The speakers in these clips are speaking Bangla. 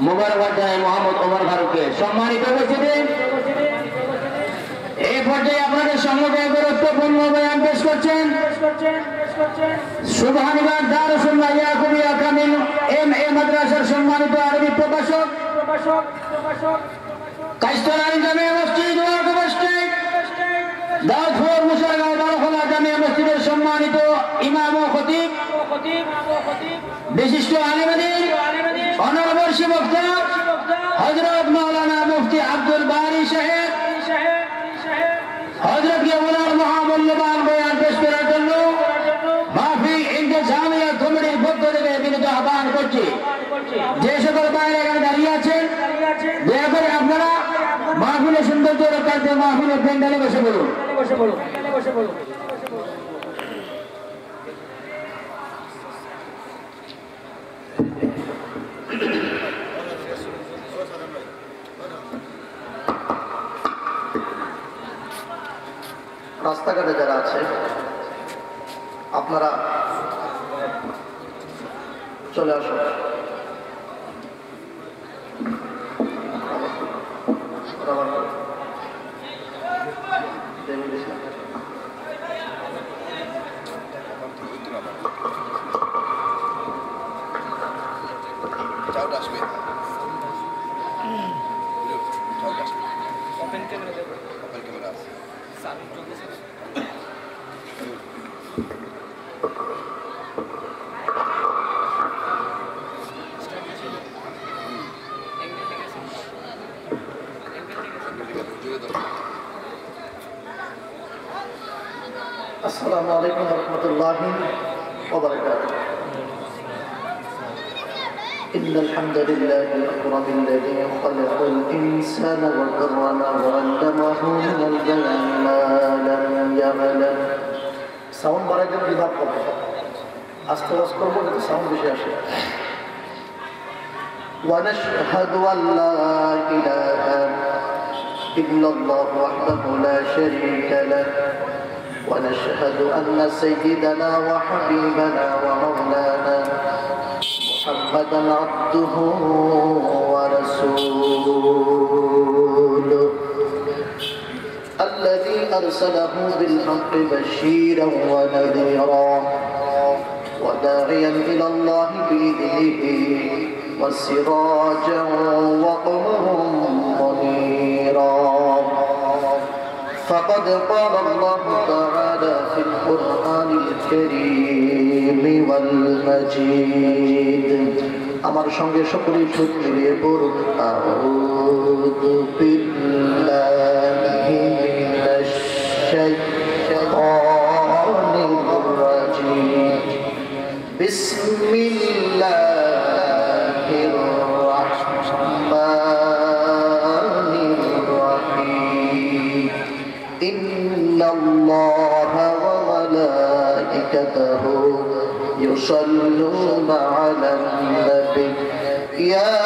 মোবারকবাদ জানাই মোহাম্মদ ওমর ফারুককে। সম্মানিত উপস্থিতি, এই পর্যায়ে আপনাদের সম্মুখে গুরুত্বপূর্ণ বয়ান পেশ করছেন সুবহানিবাগ দারুসুন্নাহ ইয়াকুবিয়া কামিল এম.এ মাদ্রাসার সম্মানিত আরবি প্রভাষক কাইস্তালানি জামিয়া মসজিদ দাউদপুর মুশারগাঁও দারুল জামিয়া মসজিদের সম্মানিত ইমাম ও খতিব, বিশিষ্ট আলেম দ্বীন, অনবর্ষী বক্তা হযরত মাওলানা মুফতি আব্দুল বারী সাহেব হযরতকে ওনার মহামূল্যবান বয়ান পেশ করার জন্য মাহফিল ইন্তেজামিয়া কমিটির পক্ষ থেকে বিনীত আহ্বান করছি। যে সকল বাইরে এখানে দাঁড়িয়ে আছেন, দয়া করে আপনারা মাহফিলের সৌন্দর্য রক্ষার্থে মাহফিলের প্যান্ডেলে বসে পড়ুন। রাস্তাঘাটে যারা আছে আপনারা চলে আসুন। আসসালামু আলাইকুম ওয়া রাহমাতুল্লাহি ওয়া বারাকাতুহু। ইন্নাল হামদুলিল্লাহি রাব্বিল আলামিন খালাকাল ইনসানা ওয়া কাররামাহু ওয়া 'allamahu মিনাল বায়ানি মা লাম ইয়া'লাম। সাউন্ড বাড়াইতে বিভাগ করবে, আস্তে আস্তে করবো কিন্তু সাউন্ড বেশি আসে। ওয়া নাশহাদু আল্লা ইলাহা ইল্লাল্লাহু ওয়াহদাহু লা শারীকা লাহু ونشهد أن سيدنا وحبيبنا ومولانا محمدا عبده ورسوله الذي أرسله بالحق بشيرا ونذيرا وداعيا إلى الله بإذنه وسراجا وقمرا منيرا. فقد قال الله تعالى في القرآن الكريم والمجيد আমার সঙ্গে সকলেই ঠোঁট মিলিয়ে পড়ুন আউযু বিল্লাহি মিনাশ শাইতানির রাজীম বিসমিল্লাহির রাহমানির রাহিম ইন্নাল্লাহা ওয়া মালাইকাতাহু يصلون على النبي يا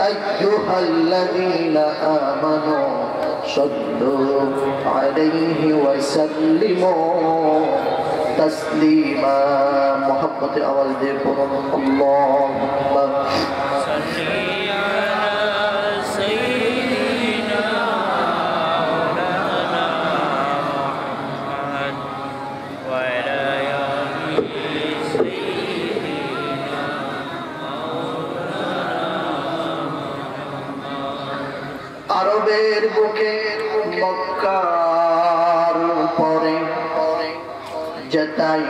أيها الذين آمنوا صلوا عليه وسلموا تسليما. محبة أول ذكر اللهم আরবের বুকে মক্কার পরে যেতাই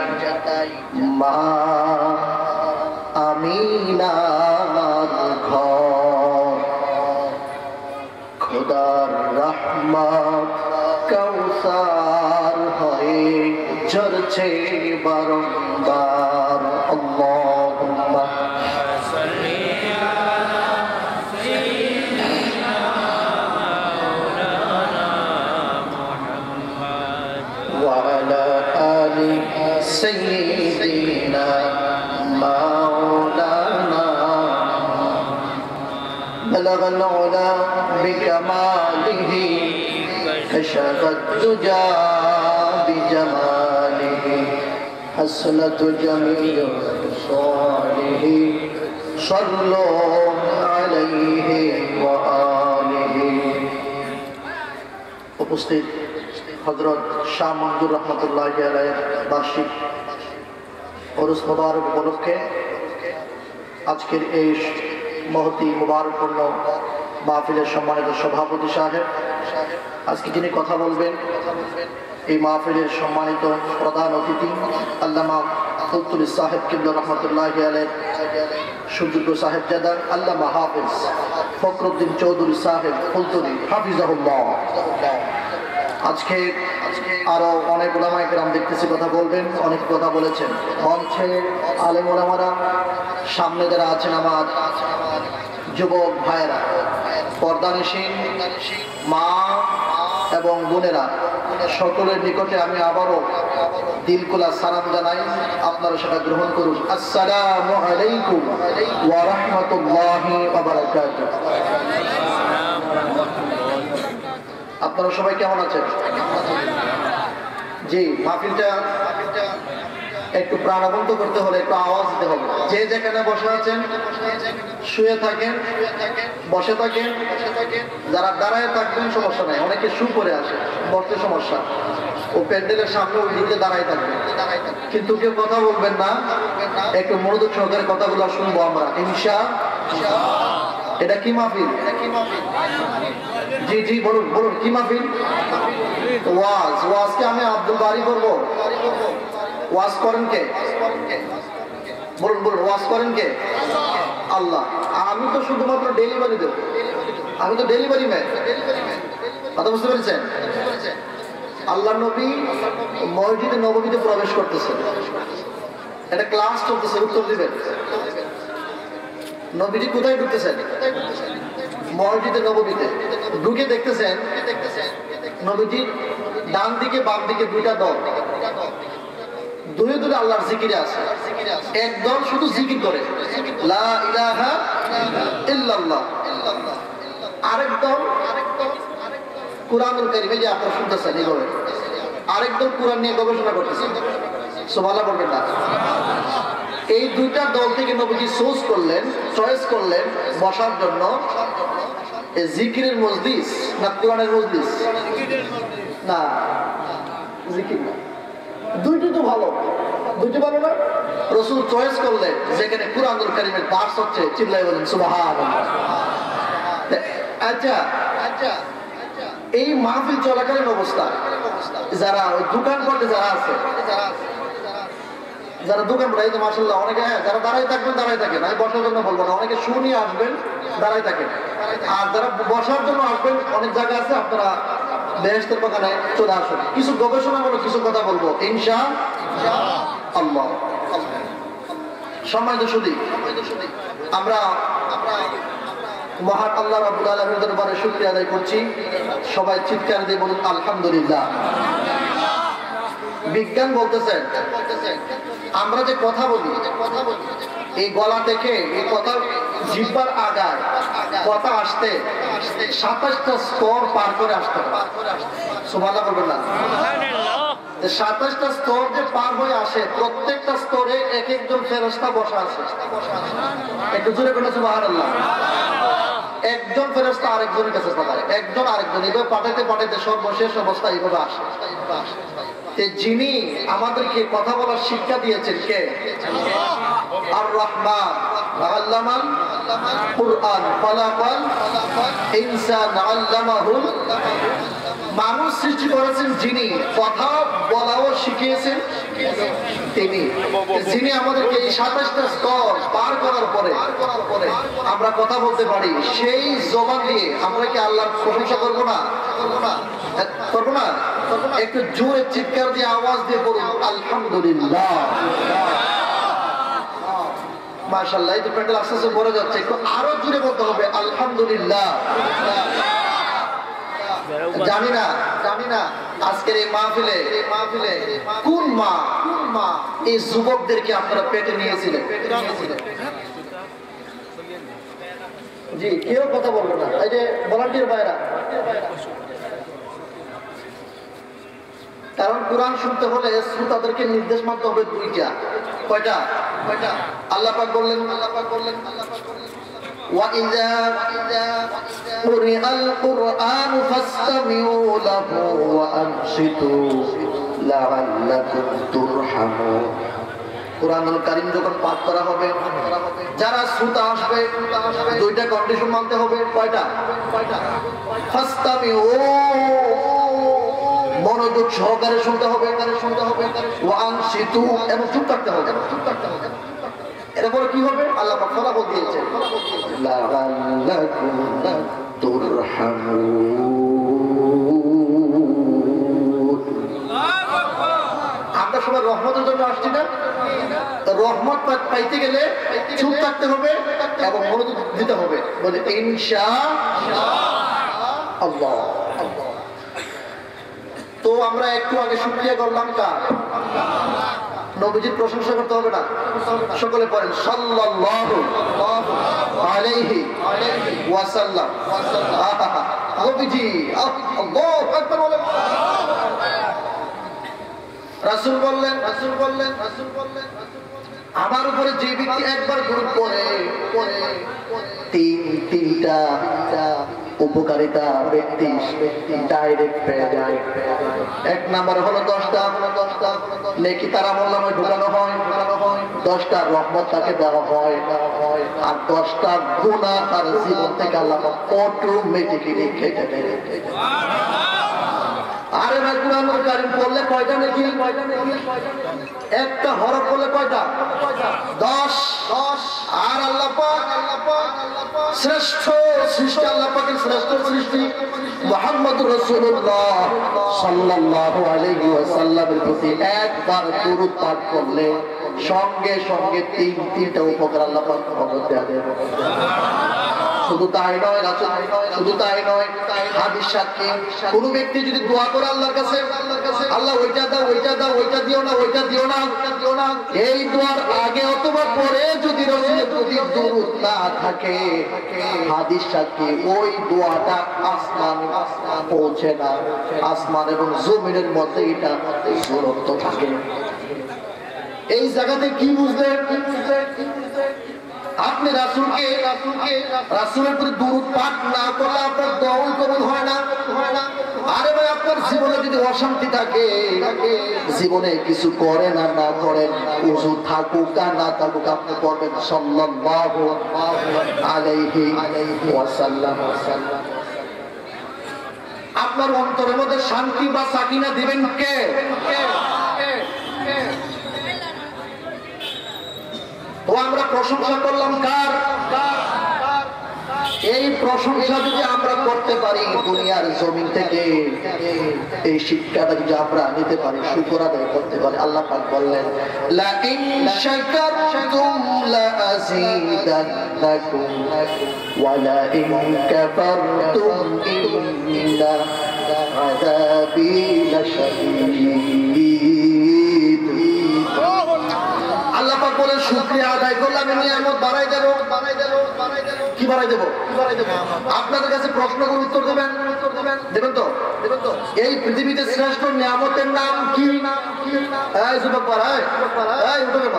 মা আমিনার ঘর খোদার রহমত কাউসার হয়ে ঝরছে বারংবার আল্লাহুম্মা سيدنا مولانا بلغ العلا بكماله كشف الدجى بجماله حسنة جميع صالحه صلوا عليه وآله উপস্থিত হযরত শাহ মঞ্জুর রহমতুল্লাহি আলাইহির বার্ষিক ওরস মুবারক উপলক্ষে আজকের এই মহতি মুবারকপূর্ণ মাহফিলের সম্মানিত সভাপতি সাহেব, আজকে যিনি কথা বলবেন এই মাহফিলের সম্মানিত প্রধান অতিথি আল্লামা ফুলতুলি সাহেব কিবলা রহমতুল্লাহি আলাইহি সুযোগ্য সাহেবজাদা আল্লামা হাফিজ ফখরুদ্দিন চৌধুরী সাহেব ফুলতুলি হাফিজাহুল্লাহ। আজকে আরো অনেক ওলামায়ে কেরাম দেখতেছি কথা বলবেন, অনেক কথা বলেছেন। মঞ্চে আলেম ওলামারা, সামনে যারা আছেন আমার যুবক ভাইয়েরা, পর্দানিশীন মা এবং বোনেরা, সকলের নিকটে আমি আবারও দিলকুলা সালাম জানাই, আপনারা সেটা গ্রহণ করুন। আসসালামু আলাইকুম ওয়া রাহমাতুল্লাহি ওয়া বারাকাতুহু। আপনারা সবাই কেমন আছেন? জি, মাহফিলটা একটু প্রাণবন্ত করতে হলে একটু আওয়াজ দিতে হবে। যে যেখানে বসে আছেন, শুয়ে থাকেন, বসে থাকেন, যারা দাঁড়ায় থাকবেন সমস্যা নাই, অনেকে শু করে আসে, বসতে সমস্যা, ও প্যান্ডেলের সামনে ওই দিকে দাঁড়ায় থাকবেন, কিন্তু কেউ কথা বলবেন না, একটু মনোযোগ সহকারে কথাগুলো শুনবো আমরা ইনশাআল্লাহ। এটা কি মাহফিল? জি জি বলুন বলুন, কি মাহফিল? ওয়াজকে আমি আব্দুল বারি করবো। ওয়াজ করেন কে? বলুন বলুন, ওয়াজ করেন কে? আল্লাহ। আমি তো শুধুমাত্র ডেলিভারি দেব, আমি তো ডেলিভারি ম্যান। কথা বুঝতে পেরেছেন? আল্লাহ নবী মসজিদে নববীতে প্রবেশ করতেছে, একটা ক্লাস চলতেছে, উত্তর দিবেন। নবীজি কোথায় ঢুকতেছেন? মসজিদে নববীতে ঢুকে দেখতেছেন নবীজির ডান দিকে বাম দিকে দুইটা দল, দুই দূরে আল্লাহর জিকিরে আছে। একদল শুধু জিকির করে লা ইলাহা ইল্লাল্লাহ, আরেক দল কুরআনুল কারীম, যে আপনারা শুনতেছেন এইভাবে, আরেক দল কুরআন নিয়ে গবেষণা করতেছে। সুবহানাল্লাহ বলবেন না? এই দুইটা দল থেকে নবীজি চয়েস করলেন বসার জন্য জিকিরের মজলিস না কোরআনের মজলিস? না, জিকির না। দুইটি তো ভালো, দুইটি ভালো না? রাসূল চয়েস করলেন যেখানে কুরআনুল কারীমের দার্স হচ্ছে, চিল্লায় বলেন সুবহানাল্লাহ। আচ্ছা, এই মাহফিল চলাকালীন অবস্থা যারা ওই দোকান করতে যারা আছে, যারা দোকান করে, তো মাশাআল্লাহ অনেকে, হ্যাঁ যারা দাঁড়ায় থাকবেন দাঁড়ায় থাকেন, আমি বসার জন্য বলবো না, অনেকে শু নিয়ে আসবেন, দাঁড়ায় থাকেন। আর যারা বসার জন্য আসবেন, অনেক জায়গা আছে, আপনারা বেহেশতের বাগানে চলে আসুন। কিছু গবেষণামূলক কিছু কথা বলবো ইনশাআল্লাহ। সম্মানিত সুধী, আমরা মহান আল্লাহ রাব্বুল আলামিনের দরবারে শুকরিয়া আদায় করছি। সবাই চিৎকার দিয়ে বলুন আলহামদুলিল্লাহ। বিজ্ঞান বলতেছেন আমরা যে কথা বলি, এই গলা থেকে এই কথা জিহ্বার আগায় কথা আসতে 27টা স্তর পার করে আসতে হবে। সুবহানাল্লাহ বলবেন না? 27টা স্তর যে পার হয়ে আসে, প্রত্যেকটা স্তরে এক একজন ফেরেশতা বসা আছে। একটু জোরে বলুন সুবহানাল্লাহ। একজন ফেরেশতা আরেকজনের কাছে পাঠায়, একজন আরেকজন, এইভাবে পাঠাইতে সর্বশেষ অবস্থা এইভাবে আসে। যিনি আমাদেরকে কথা বলার শিক্ষা দিয়েছেন কে? আর রহমান আল্লামাল কুরআন খালাকাল ইনসান আল্লামাহুল। মানুষ সৃষ্টি করেছেন যিনি, কথা বলাও শিখিয়েছেন তিনি, যিনি আমাদেরকে এই 27টা স্তর পার করার পরে আমরা কথা বলতে পারি। সেই জবান দিয়ে আমরা কি আল্লাহর প্রশংসা করবো না? করবো না? একটু জোরে চিৎকার দিয়ে আওয়াজ দিয়ে বলুন আলহামদুলিল্লাহ। মাশাআল্লাহ, এই তো প্যান্ডেল আস্তে আস্তে ভরে যাচ্ছে, একটু আরো জোরে বলতে হবে আলহামদুলিল্লাহ। জানি না আজকের এই মাহফিলে কোন মা এই যুবকদেরকে আপনারা পেটে নিয়েছিলেন? জি, কেউ কথা বলবে না। এই যে ভলান্টিয়ার ভাইরা, কারণ কোরআন শুনতে হলে শ্রোতাদেরকে নির্দেশ মানতে হবে দুইটা। কয়টা? আল্লাহ পাক বললেন وَإِذَا قُرِئَ الْقُرْآنُ فَاسْتَمِعُوا لَهُ وَأَنصِتُوا لَعَلَّكُمْ تُرْحَمُونَ কুরআনুল কারীম যখন পাঠ করা হবে যারা শ্রোতা আসবে দুইটা কন্ডিশন মানতে হবে কয়টা ফাস্তামিউ মনোযোগ সহকারে শুনতে হবে ওয়ানসিতু এবং চুপ থাকতে হবে এরপরে কি হবে আল্লাহ পাক ফলাফল দিয়েছেন লাআল্লাকুম তুরহামুন আমরা সবাই রহমতের জন্য আসছি না রহমত পাইতে গেলে চুপ থাকতে হবে এবং মনোযোগ দিতে হবে বলে ইনশাআল্লাহ তো আমরা একটু আগে শুকরিয়া করলাম কার নবীজির প্রশংসা করতে হবে না সকলে পড়েন সাল্লাল্লাহু আলাইহি ওয়াসাল্লাম নবীজি আল্লাহু আকবার বলেন রাসূল বললেন আমার উপরে যে ব্যক্তি একবার দরুদ পড়ে তিনটা উপকারিতা ব্যক্তি ডাইরেক্ট পেয়ে যায় এক নাম্বার হলো 10টা নেকি তার আমলনামায় ঢোকানো হয় 10টা রহমত তাকে দেওয়া হয় আর 10টা গুনাহ তার জীবন থেকে আল্লাহ অটোমেটিক্যালি কেটে দেয় আরে ভাই কুরআনুল কারীম পড়লে কয়টা নেকি একটা হরফ পড়লে কয়টা 10 আর আল্লাহ পাক শ্রেষ্ঠ সৃষ্টি আল্লাহ পাকের শ্রেষ্ঠ সৃষ্টি মুহাম্মদুর রাসূলুল্লাহ সাল্লাল্লাহু আলাইহি ওয়াসাল্লামের প্রতি একবার দরুদ পাঠ করলে সঙ্গে সঙ্গে তিনটা উপকার আল্লাহ পাক দেন শুধু তাই নয় হাদিস সাক্ষী কোন ব্যক্তি যদি দোয়া করে আল্লাহর কাছে আল্লাহ ওইটা দাও ওইটা দিও না এই দোয়ার আগে অথবা পরে যদি রাসূলের প্রতি দরুদ না থাকে হাদিস সাক্ষী ওই দোয়াটা আসমান পৌঁছে না আসমান এবং জমিনের মধ্যে এটা ঝুলন্ত থাকে এই জায়গাতে কি বুঝলেন আপনি রাসূলের প্রতি দরুদ পাঠ না করলে আপনার দোয়া কবুল হয় না আরে ভাই আপনার জীবনে যদি অশান্তি থাকে জীবনে কিছু করেন আর না করেন ওযু থাকুক আর না থাকুক আপনি পড়বেন সাল্লাল্লাহু আলাইহি ওয়াসাল্লাম আপনার অন্তরের মধ্যে শান্তি বা সাকিনা দিবেন কে তো আমরা প্রশংসা করলাম কার এই প্রশংসা যদি আমরা করতে পারি দুনিয়ার জমিন থেকে এই শিক্ষাটা যদি আমরা নিতে পারি শুকর আদায় করতে পারি আল্লাহ পাক বললেন লা ইন শাকারতুম লা আযীদান্নাকুম ওয়া লা ইন কাফারতুম ইন্না আযাবী লাশাদীদ আল্লাহ পাক বলেন শুকরিয়া আদায় করলে আমি নিয়ামত বাড়াই দেব কি বাড়াই দেব আপনাদের কাছে প্রশ্ন করে উত্তর দেবেন তো এই পৃথিবীতে শ্রেষ্ঠ নিয়ামতের নাম কি এই যুবক ভাই এই উঠে গেল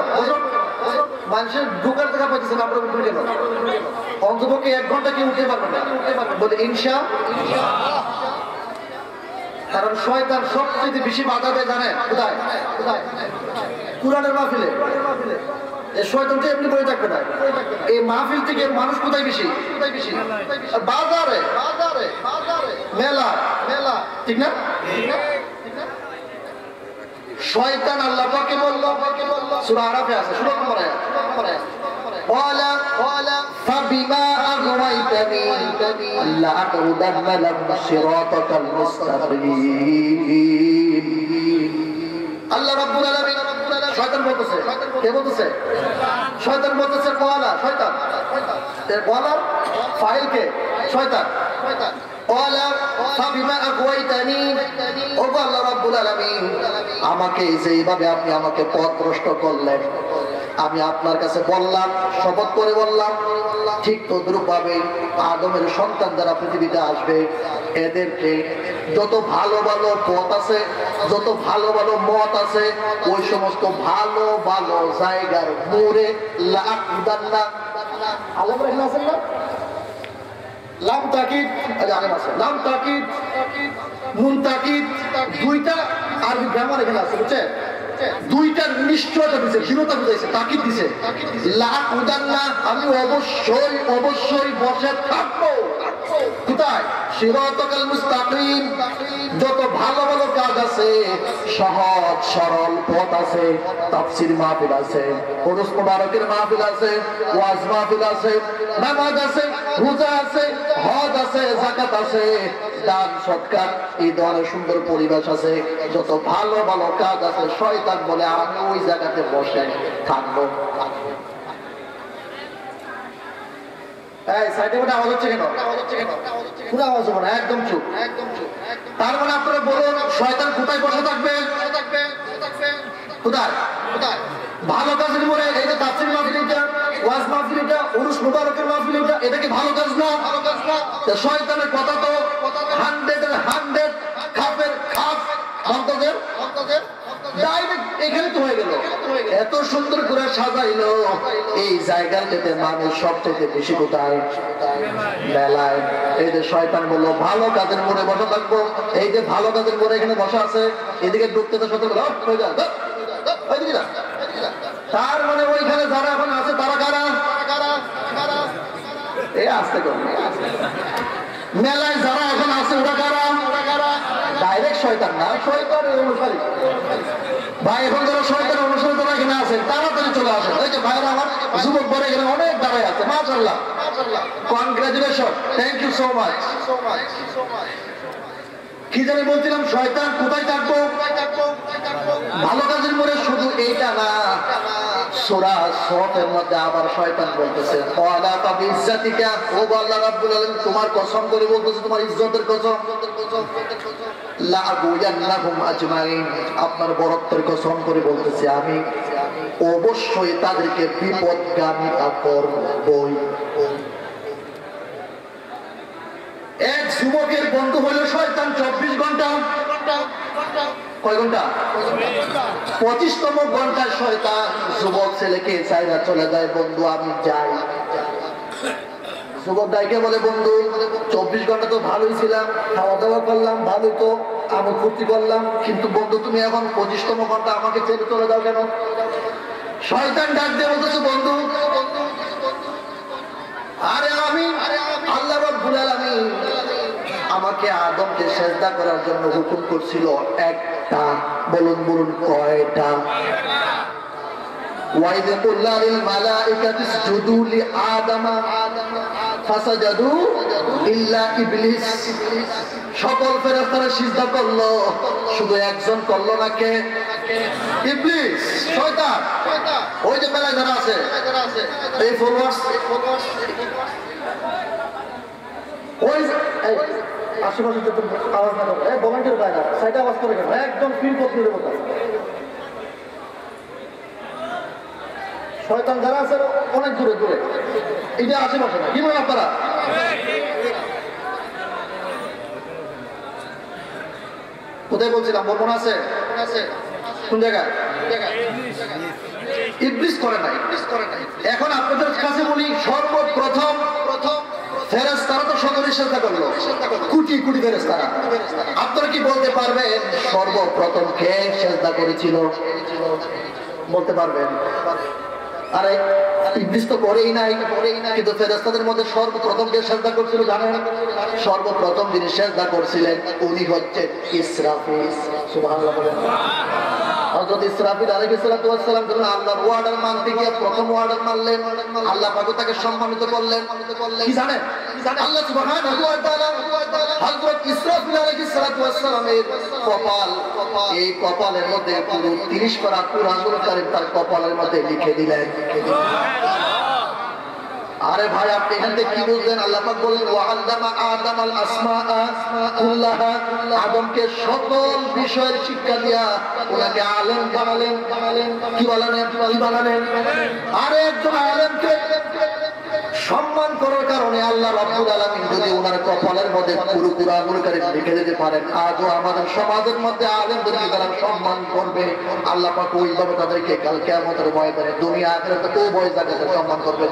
মানুষের ঢোকার জায়গা পাইতেছে না আপনারা উঠে গেল অন্তপক্ষে 1 ঘন্টা কি উঠতে পারবেন না বলে ইনশাআল্লাহ কারণ শয়তান সবচেয়ে বেশি বাধা দেয় জানেন কোথায় কুরআনের মাহফিলে এই শয়তান তো এমনি বলে থাকবে না এই মাহফিল থেকে মানুষ কোথায় বেশি বাজারে মেলা ঠিক না শয়তান আল্লাহ পাকে বলল সূরা আরাফে আছে সূরা নম্বর আয়াত قال فبما أغويتني لأقعدن لهم صراطك المستقيم আল্লাহ রাব্বুল আলামিন শয়তান বলতেছে কে বলতেছে শয়তান বলতেছে শয়তান এর বলার ফাইল কে শয়তান আমাকে যেইভাবে আপনি আমাকে পথভ্রষ্ট করলেন আমি আপনার কাছে বললাম শপথ করে বললাম ঠিক তদ্রুপ ভাবে আদমের সন্তান যারা পৃথিবীতে আসবে এদেরকে যত ভালো ভালো পথ আছে যত ভালো ভালো মত আছে ওই সমস্ত ভালো ভালো জায়গার মোড়ে লাকুদান্না আল্লাহ এখানে আছেন না লাম তাকিদ আলেম আছে লাম তাকিদ নুন তাকিদ দুইটা আরবি গ্রামার এখানে আছে বুঝছেন দুইটা নিশ্চয়তা দিছে দৃঢ়তা বুঝাইছে তাকিদ দিছে লাকুদান্না আমি অবশ্যই অবশ্যই বসে থাকবো কোথায় সিরাতাল মুস্তাকিম যত ভালো ভালো কাজ আছে সহজ সরল পথ আছে তাফসীর মাহফিল আছে ওরস মুবারকের মাহফিল আছে ওয়াজ মাহফিল আছে নামাজ আছে রোজা আছে হজ আছে যাকাত আছে দান সদকার এই ধরনের সুন্দর পরিবেশ আছে যত ভালো ভালো কাজ আছে শয়তান বলে আমি ওই জায়গাতে বসে থাকবো এই সাইডে বড় আওয়াজ হচ্ছে কেন পুরো আওয়াজ হবে না একদম চুপ তার মানে আপনারা বলুন শয়তান কোথায় বসে থাকবে কোথায় ভালো কাজের মনে এই যে তাফসীর মাহফিল এটা ওয়াজ মাহফিল এটা উরুস মুবারকের মাহফিল এটা কি ভালো কাজ না শয়তানের কথা তো 100 খাপের খাপ ভক্তদের ডাইরেক্ট এখানে তো হয়ে গেল এত সুন্দর করে সাজাইলো এই জায়গাটাতে মানুষ সবচেয়ে বেশি কোথায় মেলায় এই যে শয়তান বললো ভালো কাজের মোড়ে বসে থাকবো এই যে ভালো কাজের মোড়ে এখানে বসা আছে এদিকে ঢুকতে তো সত্যি হয়ে যায় তার মানে ওইখানে যারা এখন আছে তারা কারা এই আসতে কর মেলায় যারা এখন আছে ওরা কারা ডাইরেক্ট শয়তান না শয়তানের অনুসারী ভাই এখন যারা শয়তানের অনুসারী যারা এখানে আছেন তাড়াতাড়ি চলে আসেন এই যে ভাইরা আমার যুবক বড় এখানে অনেক দাঁড়ায় আছে মাশাআল্লাহ congratulation thank you so much কি জানি বলছিলাম শয়তান কোথায় থাকবো ভালো কাজের মোড়ে শুধু এইটা না সূরা সফের মধ্যে আবার শয়তান বলতেছে ওয়ালা তাবিজ্জাতিকা ও আল্লাহ রাব্বুল আলামিন তোমার কসম করে বলতেছে তোমার ইজ্জতের কসম লা আগুয়ান্নাহুম আজমাইন আপনার বরত্বের কসম করে বলতেছে আমি অবশ্যই তাদেরকে বিপদগামিতা করবই এক যুবকের বন্ধু হলো শয়তান 24 ঘন্টা কয় ঘন্টা 25তম ঘন্টায় শয়তান যুবক ছেলেকে চাইরা চলে যায় বন্ধু আমি যাই যুবক ডাইকে বলে বন্ধু 24 ঘন্টা তো ভালোই ছিলাম খাওয়া দাওয়া করলাম ভালোই তো আমি ফুর্তি করলাম কিন্তু বন্ধু তুমি এখন 25তম ঘন্টা আমাকে ছেড়ে চলে যাও কেন শয়তান ডাক দিয়ে বলতেছে বন্ধু আরে আমি আল্লাহ রাব্বুল আলামিন আমাকে আদমকে সিজদা করার জন্য হুকুম করছিল একটা বলুন কয়টা ওয়াইদ কুল্লা লিল মালাইকাতি ইসজুদু লি আদমা ফাসাজাদু ইল্লা ইবলিস সকল ফেরেশতারা সিজদা করলো শুধু একজন করলো না কে ইবলিস শয়তান ওই যে মেলায় যারা আছে এই ফলোয়ার্স ওই আশেপাশে যত আওয়াজ না করে ভলান্টিয়ার বাইরে সাইডে আওয়াজ করে কেন একদম ফিল করতে কথা শয়তান যারা আছে অনেক দূরে এটা আশেপাশে না কি বলেন আপনারা কোথায় বলছিলাম মনে আছে কোন জায়গায় ইবলিস করে নাই এখন আপনাদের কাছে বলি সর্বপ্রথম ফেরেশতারা তো সকলেই সিজদা করলো কোটি ফেরেশতারা আপনারা কি বলতে পারবেন সর্বপ্রথম কে সিজদা করেছিল বলতে পারবেন আরে ইবলিস তো করেই নাই কিন্তু ফেরেশতাদের মধ্যে সর্বপ্রথম কে সিজদা করেছিল জানেন সর্বপ্রথম যিনি সিজদা করেছিলেন উনি হচ্ছেন ইসরাফিল সুবহানাল্লাহ হযরত ইসরাফিল আলাইহিস সালাম যখন আল্লাহর ওয়ার্ডার মানতে গিয়ে প্রথম ওয়ার্ডার মানলেন আল্লাহ পাক তাকে সম্মানিত করলেন কি জানেন আল্লাহ সুবহানাহু ওয়া তাআলা হযরত ইসরাফিল আলাইহিস সালামের কপাল এই কপালের মধ্যে পুরো 30 পারা কুরআনুল কারীম তার কপালের মধ্যে লিখে দিলেন আরে ভাই আপনি এখান থেকে কি বুঝলেন আল্লাহ পাক বলেন ওয়া আল্লামা আদামাল আসমাআ কুল্লাহা আদমকে সকল বিষয়ের শিক্ষা দিয়া ওনাকে আলেম বানালেন কি বানালেন আরে একজন আলেমকে সম্মান করার কারণে আল্লাহ রাব্বুল আলামিন যদি ওনার কপালের মধ্যে পুরোপুরি আমল করে লিখে দিতে পারেন, আজও আমাদের সমাজের মধ্যে আলেমদেরকে তারা সম্মান করবে। আল্লাহ পাক ওইভাবে তাদেরকে কাল কিয়ামতের ময়দানে দুনিয়া আখিরাতে উভয় জায়গাতে সম্মান করবে।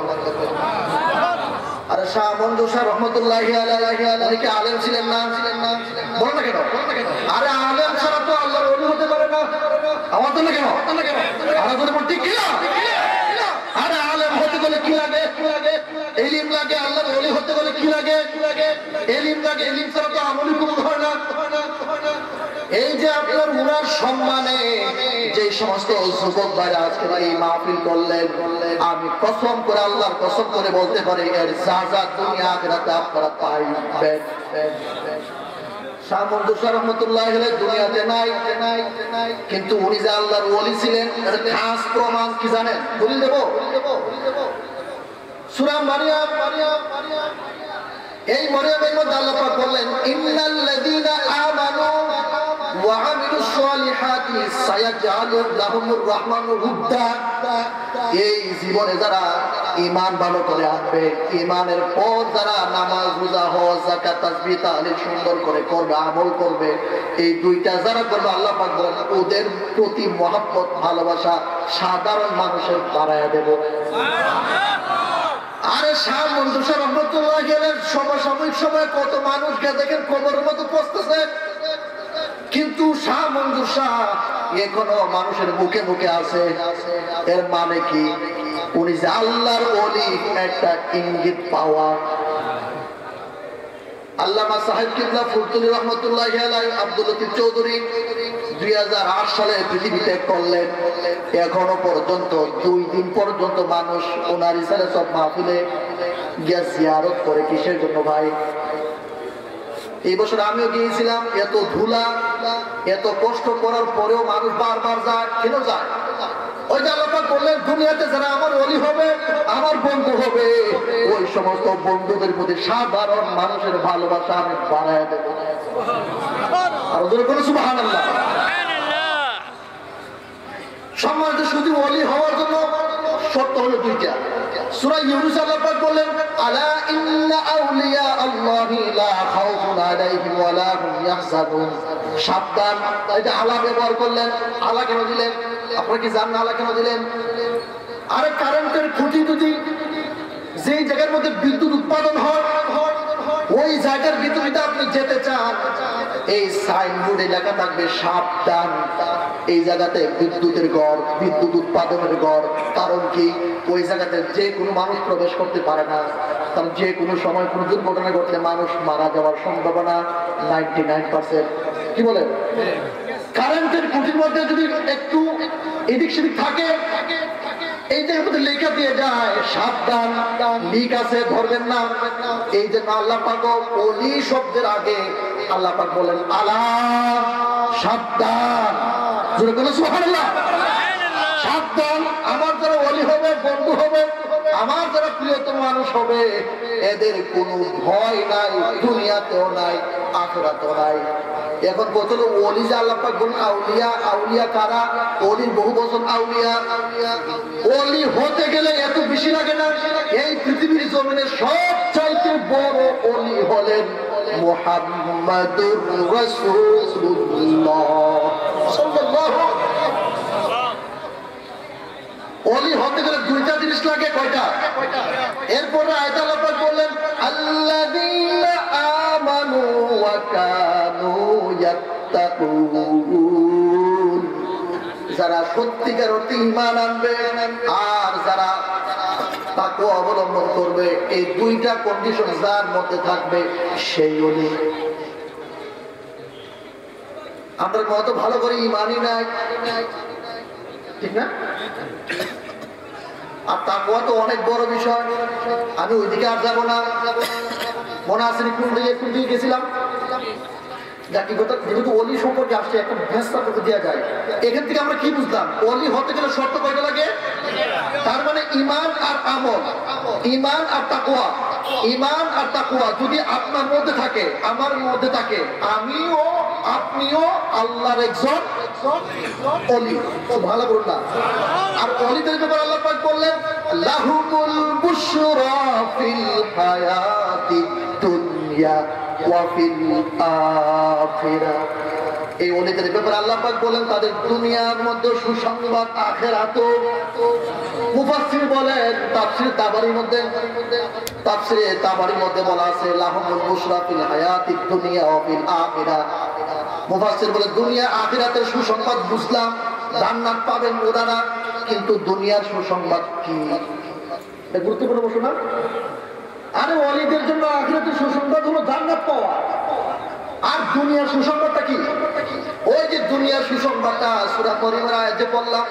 আরে শাহ মঞ্জুর শাহ রহমতুল্লাহি আলাইহি উনি আলেম ছিলেন না? বলো না কেন? আরে আলেম ছাড়া তো আল্লাহর ওলি হতে পারে না। আমার তো না কেন? আরে যদি ঠিক কি না? আরে আলেম হতে গেলে কি লাগে? ইলম লাগে। আল্লাহর ওলি হতে গেলে কি লাগে? ইলম লাগে। ইলম ছাড়া তো আমলই কবুল হয় না। এই যে আপনার উনার সম্মানে যে সমস্ত যুবক ভাইরা আজকে এই মাহফিল করলেন, আমি কসম করে আল্লাহর কসম করে বলতে পারি এর যা দুনিয়া আখিরাতে আপনারা পাইবেন। শাহ মঞ্জুর শাহ রাহমাতুল্লাহি আলাইহি দুনিয়াতে নাই, কিন্তু উনি যে আল্লাহর ওলি ছিলেন এর খাস প্রমাণ কি জানেন? দলিল দেব। সূরা মারিয়াম, এই মারিয়ামের মধ্যে আল্লাহ পাক বললেন ইন্নাল্লাযীনা আমানু ওয়া আমিলুস সালিহাতি সায়াজআলু লাহুমুর রাহমানু হুদ্দা। এই জীবনে যারা ঈমান ভালো করে আনবে, ঈমানের পর যারা নামাজ রোজা হজ যাকাত তাসবিহ তাহলিল সুন্দর করে করবে, আমল করবে, এই দুইটা যারা করবে আল্লাহ পাক বলেন ওদের প্রতি মহব্বত ভালোবাসা সাধারণ মানুষের বাড়ায়া দেব। আরে শাহ মঞ্জুর শাহ রহমতুল্লাহি আলাইহি সমসাময়িক সময়ে কত মানুষকে দেখেন কবরের মতো পচতেছে, কিন্তু শাহ মঞ্জুর শাহ এখনো মানুষের মুখে মুখে আছে। এর মানে কি? উনি যে আল্লাহর ওলি একটা ইঙ্গিত পাওয়া। আল্লামা সাহেব কিবলা ফুলতুলি রহমতুল্লাহি আলাইহি আব্দুল লতিফ চৌধুরী 2008 সালে পৃথিবী ত্যাগ করলেন। এখনো পর্যন্ত 2 দিন পর্যন্ত মানুষ ওনার ইসারে সব মাহফিলে গিয়ে জিয়ারত করে। কিসের জন্য ভাই? এই বছর আমিও গিয়েছিলাম। এত ধুলা, এত কষ্ট করার পরেও মানুষ বারবার যায়। কেন যায়? ওই যে আল্লাহ পাক বললেন দুনিয়াতে যারা আমার ওলি হবে, আমার বন্ধু হবে, ওই সমস্ত বন্ধুদের প্রতি সাধারণ মানুষের ভালোবাসা আমি বাড়ায় দেব। আর ওদের কোনো সুবহানাল্লাহ। সম্মানিত শুধু ওলি হওয়ার জন্য শর্ত হলো 2টা। সূরা ইউনূস আল্লাহ পাক বললেন আলা ইন্না আউলিয়া আল্লাহি লা খাউফুন আলাইহিম ওয়া লা হুম ইয়াহজানুন। সাবধান। এটা আলা ব্যবহার করলেন। আলা কেন দিলেন? আপনারা কি জানেন আলা কেন দিলেন? আরে কারেন্টের খুঁটি যদি যেই জায়গার মধ্যে বিদ্যুৎ উৎপাদন হয় ওই জায়গার ভিতরে আপনি যেতে চান, এই সাইনবোর্ডে লেখা থাকবে সাবধান, এই জায়গাতে বিদ্যুতের গড়, বিদ্যুৎ উৎপাদনের গড়। কারণ কি? ওই জায়গাতে যে কোনো মানুষ প্রবেশ করতে পারে না। কারণ যে কোনো সময় কোনো দুর্ঘটনা ঘটলে মানুষ মারা যাওয়ার সম্ভাবনা 99%। কি বলেন? কারেন্টের খুঁটির মধ্যে যদি একটু এদিক সেদিক থাকে, এই জায়গার মধ্যে লেখা দিয়ে যায় সাবধান, লিক আছে, ধরবেন না। এই জন্য আল্লাহ পাক ওলি শব্দের আগে আল্লাহ পাক বলেন আলা, সাবধান। জোরে বলো সুবহানাল্লাহ। সাবধান। আমার যারা ওলি হবে, বন্ধু হবে, আমার যারা প্রিয়তম মানুষ হবে, এদের কোনো ভয় নাই, দুনিয়াতেও নাই, আখিরাতেও নাই। এখন বলছিল ওলি যে আল্লাহ পাক বলেন আউলিয়া। আউলিয়া কারা? ওলির বহু বচন আউলিয়া। ওলি হতে গেলে এত বেশি লাগে না? এই পৃথিবীর জমিনে সবচাইতে বড় ওলি হলেন মুহাম্মাদুর রাসূলুল্লাহ সাল্লাল্লাহু। ওলি হতে গেলে 2টা জিনিস লাগে। কয়টা? এরপরে আয়াত আল্লাহ পাক বললেন আল্লাযীনা আমানু ওয়া কানু ইয়াত্তাকুন। যারা সত্যিকার অর্থে ঈমান আনবে আর যারা তাকওয়া অবলম্বন করবে, এই 2টা কন্ডিশন যার মধ্যে থাকবে সেই ওলি। আমরা কত ভালো করে ঈমানই নাই, ঠিক না? আর তাকওয়া তো অনেক বড় বিষয়। আমি ওইদিকে আর যাবো না। মনে আছে কোন দিকে গেছিলাম? যেহেতু অলি সম্পর্কে আসছে একটা ভেস্তা করে দেওয়া যায়। এখান থেকে আমরা কি বুঝলাম? অলি হতে গেলে শর্ত কয়টা লাগে? তার মানে ঈমান আর আমল, ঈমান আর তাকওয়া। ঈমান আর তাকওয়া যদি আপনার মধ্যে থাকে, আমার মধ্যে থাকে, আমিও আপনিও আল্লাহর একজন অলি। ভালো করুন না। আর অলিদের ব্যাপারে আল্লাহ পাক বললেন লাহুমুল বুশরা ফিল হায়াত দুনিয়া ওয়া ফিল আখিরাহ। এই ওলিদের ব্যাপারে আল্লাহ পাক বলেন তাদের দুনিয়ার মধ্যে সুসংবাদ, আখিরাতেও। মুফাসসির বলেন তাফসীর তাবারির মধ্যে বলা আছে লাহুমুল বুশরা ফিল হায়াতিদ দুনিয়া ওয়া ফিল আখিরাহ। মুফাসসির বলে দুনিয়া আখিরাতের সুসংবাদ বুঝলাম, জান্নাত পাবেন ওনারা, কিন্তু দুনিয়ার সুসংবাদ কি? এটা গুরুত্বপূর্ণ প্রশ্ন না? আরে ওলিদের জন্য আখিরাতের সুসংবাদ হলো জান্নাত পাওয়া, আর দুনিয়ার সুসংবাদটা কি? ওই যে দুনিয়ার সুসংবাদটা সূরা মরিয়মের আয়াতে পড়লাম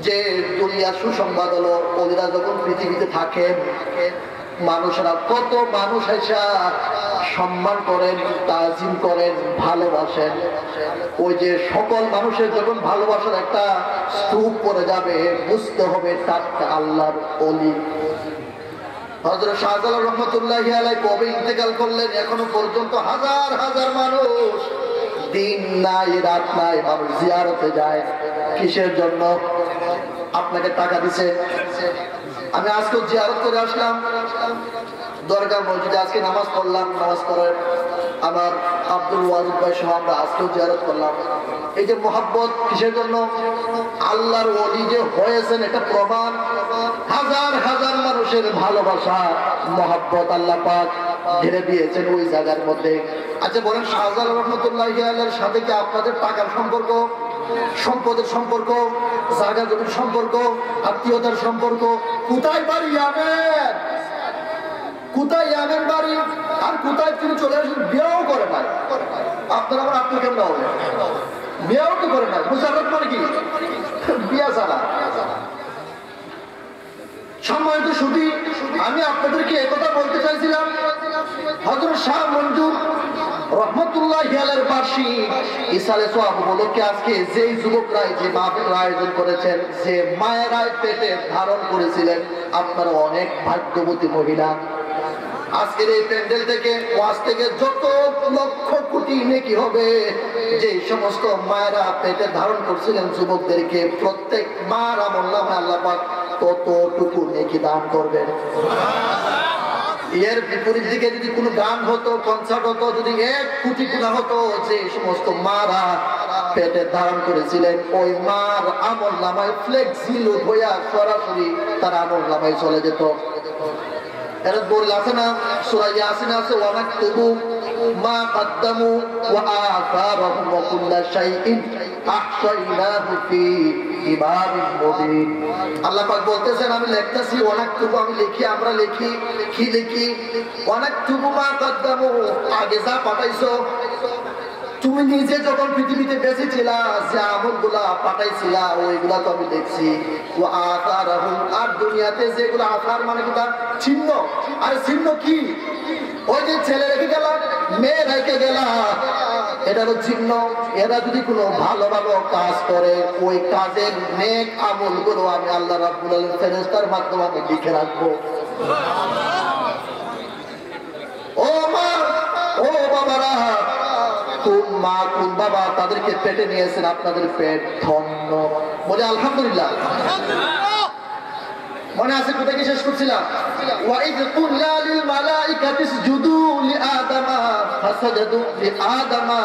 যে দুনিয়ার সুসংবাদ হলো ওলিরা যখন পৃথিবীতে থাকেন মানুষেরা কত মানুষ এসে সম্মান করেন, তাজিম করেন, ভালোবাসেন। ওই যে সকল মানুষের যখন ভালোবাসার একটা স্তূপ পড়ে যাবে বুঝতে হবে তার আল্লাহর ওলি। হযরত শাহজালাল রহমাতুল্লাহি আলাইহি কবে ইন্তেকাল করলেন, এখনো পর্যন্ত হাজার হাজার মানুষ দিন নাই রাত নাই মানুষ জিয়ারতে যায়। কিসের জন্য? আপনাকে টাকা দিছে। আমি আজকে জিয়ারত করে আসলাম দরগা মসজিদে, আজকে নামাজ পড়লাম, নামাজ পড়ে আমার আব্দুল ওয়াজিদ ভাই সহ আমরা আজকেও জিয়ারত করলাম। এই যে মহব্বত কিসের জন্য? আল্লাহর ওলি যে হয়েছেন এটা প্রমাণ। হাজার হাজার মানুষের ভালোবাসা, মহব্বত আল্লাহ পাক ঢেলে দিয়েছেন ওই জায়গার মধ্যে। আচ্ছা বলেন, শাহজালাল রহমাতুল্লাহি আলাইহির সাথে কি আপনাদের টাকার সম্পর্ক, সম্পদের সম্পর্ক, জায়গা জমির সম্পর্ক, আত্মীয়তার সম্পর্ক? কোথায় বাড়ি আমেন, কোথায় ইয়ামেন বাড়ি, আর কোথায় তিনি চলে আসেন, বিয়েও করে নাই। আপনার আমার আত্মীয় কেমন হবে? বিয়েও তো করে নাই। মুসাফির মানে কি? বিয়া ছাড়া। সম্মানিত সুধী, আমি আপনাদেরকে একথা বলতে চাইছিলাম, হযরত শাহ মঞ্জুর রহমতুল্লাহি আলাইহির বার্ষিক ইসালে সোয়াব উপলক্ষে আজকে যেই যুবকরা যে মাহফিল আয়োজন করেছেন, যে মায়েরা পেটে ধারণ করেছিলেন, আপনারা অনেক ভাগ্যবতী মহিলা। আজকের এই প্যান্ডেল থেকে, ওয়াজ থেকে যত লক্ষ কোটি নেকি হবে, যে সমস্ত মায়েরা পেটে ধারণ করছিলেন যুবকদেরকে, প্রত্যেক মার আমলনামায় আল্লাহ পাক ততটুকু নেকি দান করবেন। এর বিপরীত দিকে যদি কোনো গান হতো, কনসার্ট হতো, যদি 1 কোটি গুণা হতো, যে সমস্ত মারা পেটে ধারণ করেছিলেন ওই মার আমলনামায় ফ্লেক্সিল হইয়া সরাসরি তার আমলনামায় চলে যেত। এরা বলে আছে না, সূরা ইয়াসিন আছে ওয়ানাকতুবু মা কদ্দামু ওয়া আসারহুম ওয়া কুল্লা শাইইন আহসাইনাহু ফি ইমামিন মুবিন। আল্লাহ পাক বলতেছেন আমি লিখতেছি, ওয়ানাকতুবু আমি লিখি, আমরা লিখি। কি লিখি? ওয়ানাকতুবু মা কদ্দামু, আগে যা পাঠাইছো তুমি নিজে যখন পৃথিবীতে বেঁচে ছিলা, যে আমলগুলা পাঠাইছিলা ওইগুলা তো আমি দেখছি। ও আসারহুম, আর দুনিয়াতে যেগুলো আসার মানে কি? তার চিহ্ন। আর চিহ্ন কি? ওই যে ছেলে রেখে গেলা, মেয়ে রেখে গেলা, এটা হলো চিহ্ন। এরা যদি কোনো ভালো ভালো কাজ করে, ওই কাজের নেক আমলগুলো আমি আল্লাহ রাব্বুল আলামিন ফেরেশতার মাধ্যমে আমি লিখে রাখবো। ও মা, ও বাবারা, কোন মা কোন বাবা তাদেরকে পেটে নিয়েছেন, আপনাদের পেট ধন্য। বলে আলহামদুলিল্লাহ। মনে আছে কোথায় কি শেষ করছিলাম? ওয়াইদ কুল্লা লিল মালাইকাতি ইসজুদু লিআদামা ফাসাজাদু লিআদামা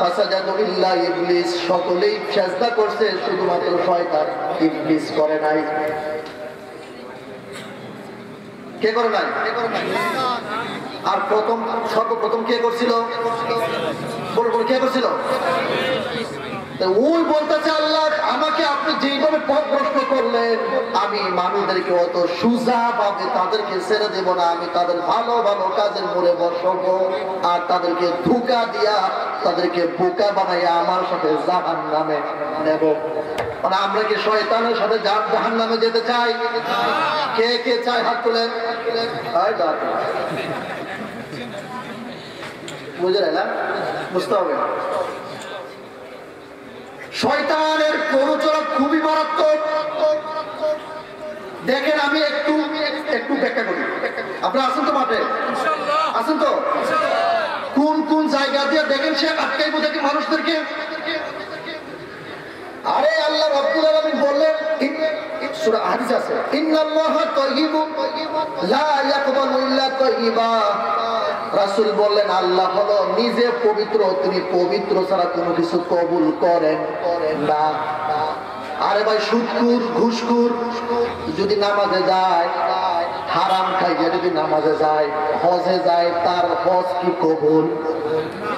ফাসাজাদু ইল্লা ইবলিস, সকলেই সিজদা করছে শুধুমাত্র শয়তান, ইবলিস করে নাই। কে করে নাই? আর সর্বপ্রথম কে করছিল? বল কে করছিল? ওই বলতেছে আল্লাহ আমাকে আপনি যেভাবে পথ প্রশ্ন করলেন, আমি মানুষদেরকে অত সুজা ভাবে তাদেরকে ছেড়ে দেব না। আমি তাদের ভালো ভালো কাজের মোড়ে বসাবো, আর তাদেরকে ধোঁকা দিয়া তাদেরকে বোকা বানাইয়া আমার সাথে জাহান্নামে নেব। মানে আমরা কি শয়তানের সাথে জাহান্নামে যেতে চাই? কে কে চায় হাত তুলেন। বুঝে না? বুঝতে হবে। শয়তানের প্ররোচনা খুবই মারাত্মক। দেখেন আমি একটু ব্যাখ্যা করি। আপনারা আছেন তো মাঠে? আছেন তো? কোন কোন জায়গা দিয়ে দেখেন সে আটকাইব দেখে মানুষদেরকে। আরে আল্লাহ রাব্বুল আলামিন বললেন সূরা হাদিস আছে, ইন্নাল্লাহা তাইয়্যিবুন লা ইয়াকবালু ইল্লা তাইয়্যিবা। রাসূল বললেন আল্লাহ হলো নিজে পবিত্র, তিনি পবিত্র ছাড়া কোনো কিছু কবুল করেন না। আরে ভাই, সুদখোর ঘুষখোর যদি নামাজে যায়, হারাম খাইয়ে যদি নামাজে যায়, হজে যায়, তার হজ কি কবুল?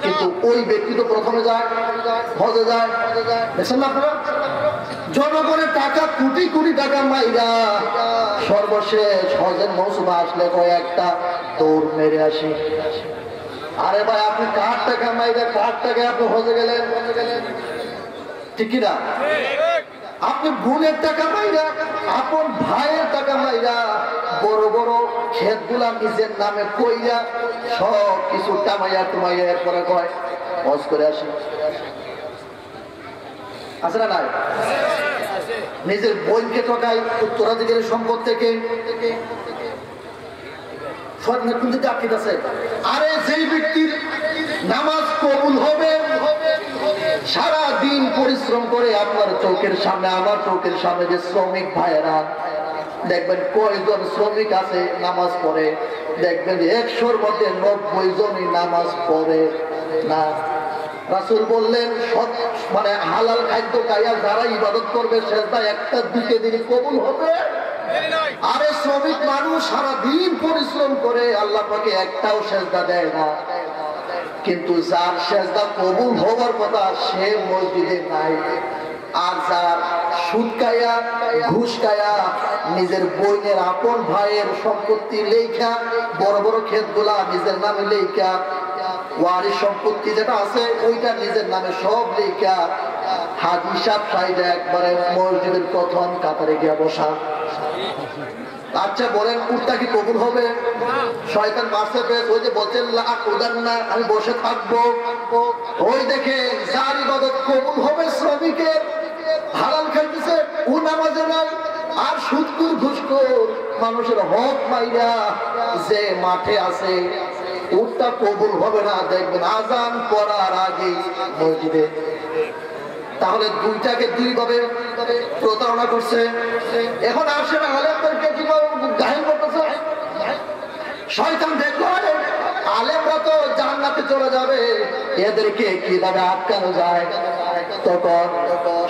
কিন্তু ওই ব্যক্তি তো প্রথমে যায়, হজে যায়। দেখছেন না আপনারা, জনগণের টাকা কোটি কোটি টাকা মাইরা সর্বশেষ হজের মৌসুম আসলে কয়েকটা দৌড় মেরে আসি। আরে ভাই, আপনি কার টাকা মাইরা, কার টাকায় আপনি হজে গেলেন? ঠিক কিনা? আপনি বোনের টাকা মাইরা, আপন ভাইয়ের টাকা মাইরা, বড় বড় ক্ষেত গুলা নিজের নামে কইরা সব কিছু টামাইয়া টুমাইয়া এরপরে কয় হজ করে আসি। আছে না নাই? নিজের বোনকে ঠকায় উত্তরাধিকারের সম্পদ থেকে। আরে যেই ব্যক্তির নামাজ কবুল হবে, সারা দিন পরিশ্রম করে আপনার চোখের সামনে, আমার চোখের সামনে যে শ্রমিক ভাইয়েরা দেখবেন কয়জন শ্রমিক আছে নামাজ পড়ে, দেখবেন 100-র মধ্যে 90 জনই নামাজ পড়ে না। রাসূল বললেন মানে হালাল খাদ্য খাইয়া যারা ইবাদত করবে সেজদা একটা দুটো দিনই কবুল হবে। আরে শ্রমিক মানুষ সারা দিন পরিশ্রম করে, আল্লাহ পাকে একটাও সেজদা দেয় না, কিন্তু যার সেজদা কবুল হওয়ার কথা সে মসজিদে নাই। আর যার সুদ খায়া, ঘুষ খায়া, নিজের বোনের আপন ভাইয়ের সম্পত্তি লেখা, বড় বড় ক্ষেতগুলা নিজের নামে লেখা, ওয়ারিশ সম্পত্তি যেটা আছে ওইটা নিজের নামে সব লেখা, হাজি সাহেব সাইডে একবারে মসজিদের প্রথম কাতারে গিয়া বসা। আচ্ছা বলেন, উটটা কি কবুল হবে? শয়তান মারছে পেয়ে ওই যে বলছেন না আমি বসে থাকবো। ওই দেখে যার ইবাদত কবুল হবে শ্রমিকের, হালাল খাইতেছে, ও নামাজে নাই। আর সুদখোর ঘুষখোর মানুষের হক মাইরা যে মাঠে আছে, উটটা কবুল হবে না, দেখবেন আজান পড়ার আগে মসজিদে। তাহলে দুইটাকে দুই ভাবে প্রতারণা করছে। এখন আসেন আলেমদেরকে কিভাবে গাহিল করতেছে। শয়তান দেখলো আলেমরা তো জান্নাতে চলে যাবে, এদেরকে কিভাবে আটকানো যায়। তখন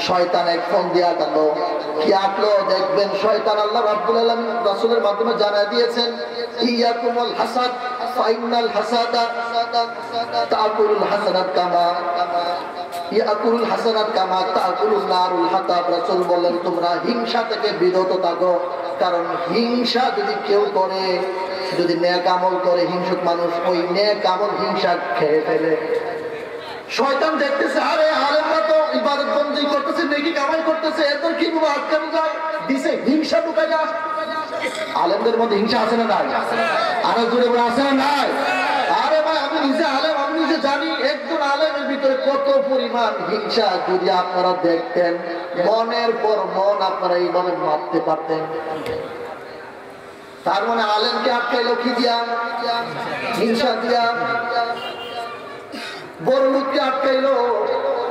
শয়তান এক ফোন দিয়ে আটকালো। কি আটলো দেখবেন, শয়তান আল্লাহ রাব্বুল আলামিন রাসূলের মাধ্যমে জানায় দিয়েছেন, ইয়াকুমুল হাসাদ ফাইনাল হাসাদা তাকুলুল হাসানাত কামা ইয়াকুলুল হাসানাত কামা তাকুলুন নারুল হাতাব। রাসূল বলেন তোমরা হিংসা থেকে বিরত থাকো, কারণ হিংসা যদি কেউ করে, যদি নেক আমল করে হিংসুক মানুষ, ওই নেক আমল হিংসা খেয়ে ফেলে। শয়তান দেখতেছে আরে আলেমরা তো ইবাদত বন্দী করতেছে, নেকি কামাই করতেছে, এদের কি আটকানো যায়, দিছে হিংসা ঢুকাই যায়। আলেমদের মধ্যে হিংসা আছে না নাই? আরো জোরে বলে আছে না নাই? আরে ভাই, আমি নিজে আলেম, আমি নিজে জানি একজন আলেমের ভিতরে কত পরিমাণ হিংসা। যদি আপনারা দেখতেন, মনের পর মন আপনারা এইভাবে মারতে পারতেন। তার মানে আলেমকে আটকাইলো কি দিয়া? হিংসা দিয়া। বড় লোককে আটকাইলো,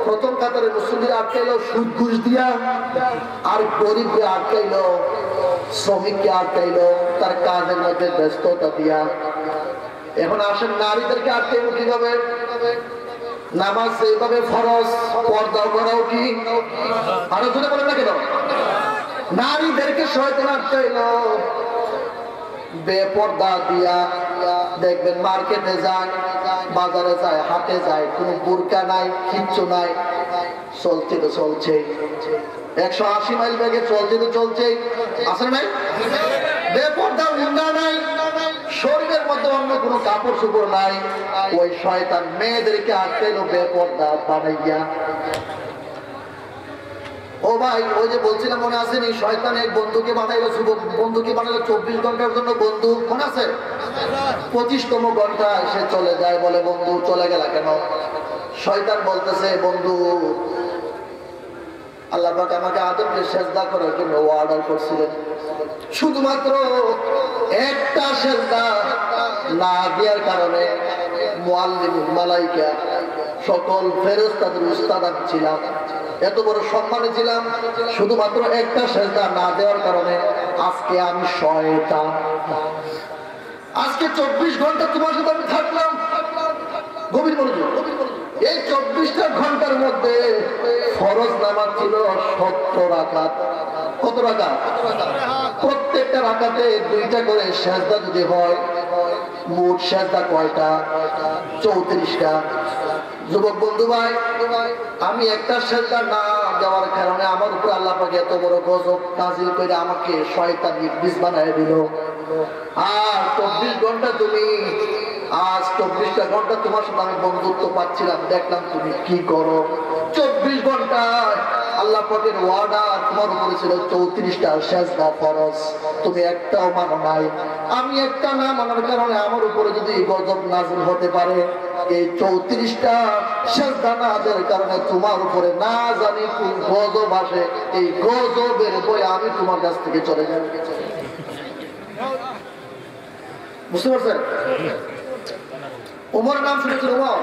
প্রথম কাতারে মুসলিমদের আটকাইলো সুদ ঘুষ দিয়া। আর গরিবকে আটকাইলো, শ্রমিককে আটকাইলো তার কাজের মধ্যে ব্যস্ততা দিয়া। এখন আসেন নারীদেরকে আটকাইলো কিভাবে? নামাজ এইভাবে ফরজ, পর্দা করাও কি? আরো জোরে বলেন না কেন? নারীদেরকে শয়তান আটকাইলো বেপর্দা দিয়া। দেখবেন মার্কেটে যায়, বাজারে যায়, হাটে যায়, কোনো বোরকা নাই, কিচ্ছু নাই, চলছে তো চলছে, 180 মাইল বেগে চলছে তো চলছে, আসলে নাই বেপর্দা, উন্না নাই, শরীরের মধ্যে অন্য কোনো কাপড় চোপড় নাই। ওই শয়তান মেয়েদেরকে আটকাইলো বেপর্দা বানাইয়া। ও ভাই, ওই যে বলছিলাম মনে আছে নি, শয়তান এক বন্ধুকে বানাইলো, বন্ধুকে বানাইলো 24 ঘন্টার জন্য বন্ধু, মনে আছে? 25তম ঘন্টায় সে চলে যায়, বলে বন্ধু চলে গেল কেন? শয়তান বলতেছে বন্ধু আল্লাহ পাক আমাকে আদমকে সেজদা করার জন্য অর্ডার করছিলেন, শুধুমাত্র একটা সেজদা না দেওয়ার কারণে মুআল্লিমুল মালাইকা সকল ফেরেশতাদের উস্তাদ আমি ছিলাম, এত বড় সম্মানে ছিলাম শুধুমাত্র একটা সেজদা না দেওয়ার কারণে আজকে আমি শয়তান। আজকে 24 ঘন্টা তোমার সাথে আমি থাকলাম, গভীর মনোযোগ। এই 24টা ঘন্টার মধ্যে ফরজ নামাজ ছিল 70 রাকাত। কত রাকাত? প্রত্যেকটা রাকাতে 2টা করে সেজদা যদি হয়, মোট সেজদা কয়টা? 34টা। যুবক বন্ধু ভাই, আমি একটা সেজদা না দেওয়ার কারণে আমার উপর আল্লাহ পাক এত বড় গজব নাজিল করে আমাকে শয়তান ইবলিস বানায় দিল। আর 24 ঘন্টা তুমি, আজ 24টা ঘন্টা তোমার সাথে আমি বন্ধুত্ব পাচ্ছিলাম, দেখলাম তুমি কি করো। 24 ঘন্টায় আল্লাহ পাকের ওয়ার্ডার তোমার উপরে ছিল 34টা সেজদা ফরজ, তুমি একটাও মানো নাই। আমি একটা না মানার কারণে আমার উপরে যদি গজব নাজিল হতে পারে, এই 34টা সেজদা না দেওয়ার কারণে তোমার উপরে না জানি কোন গজব আসে, এই গজবের বই আমি তোমার কাছ থেকে চলে যাব। বুঝতে পারছেন? ওমর নাম শুনেছেন? ওমর,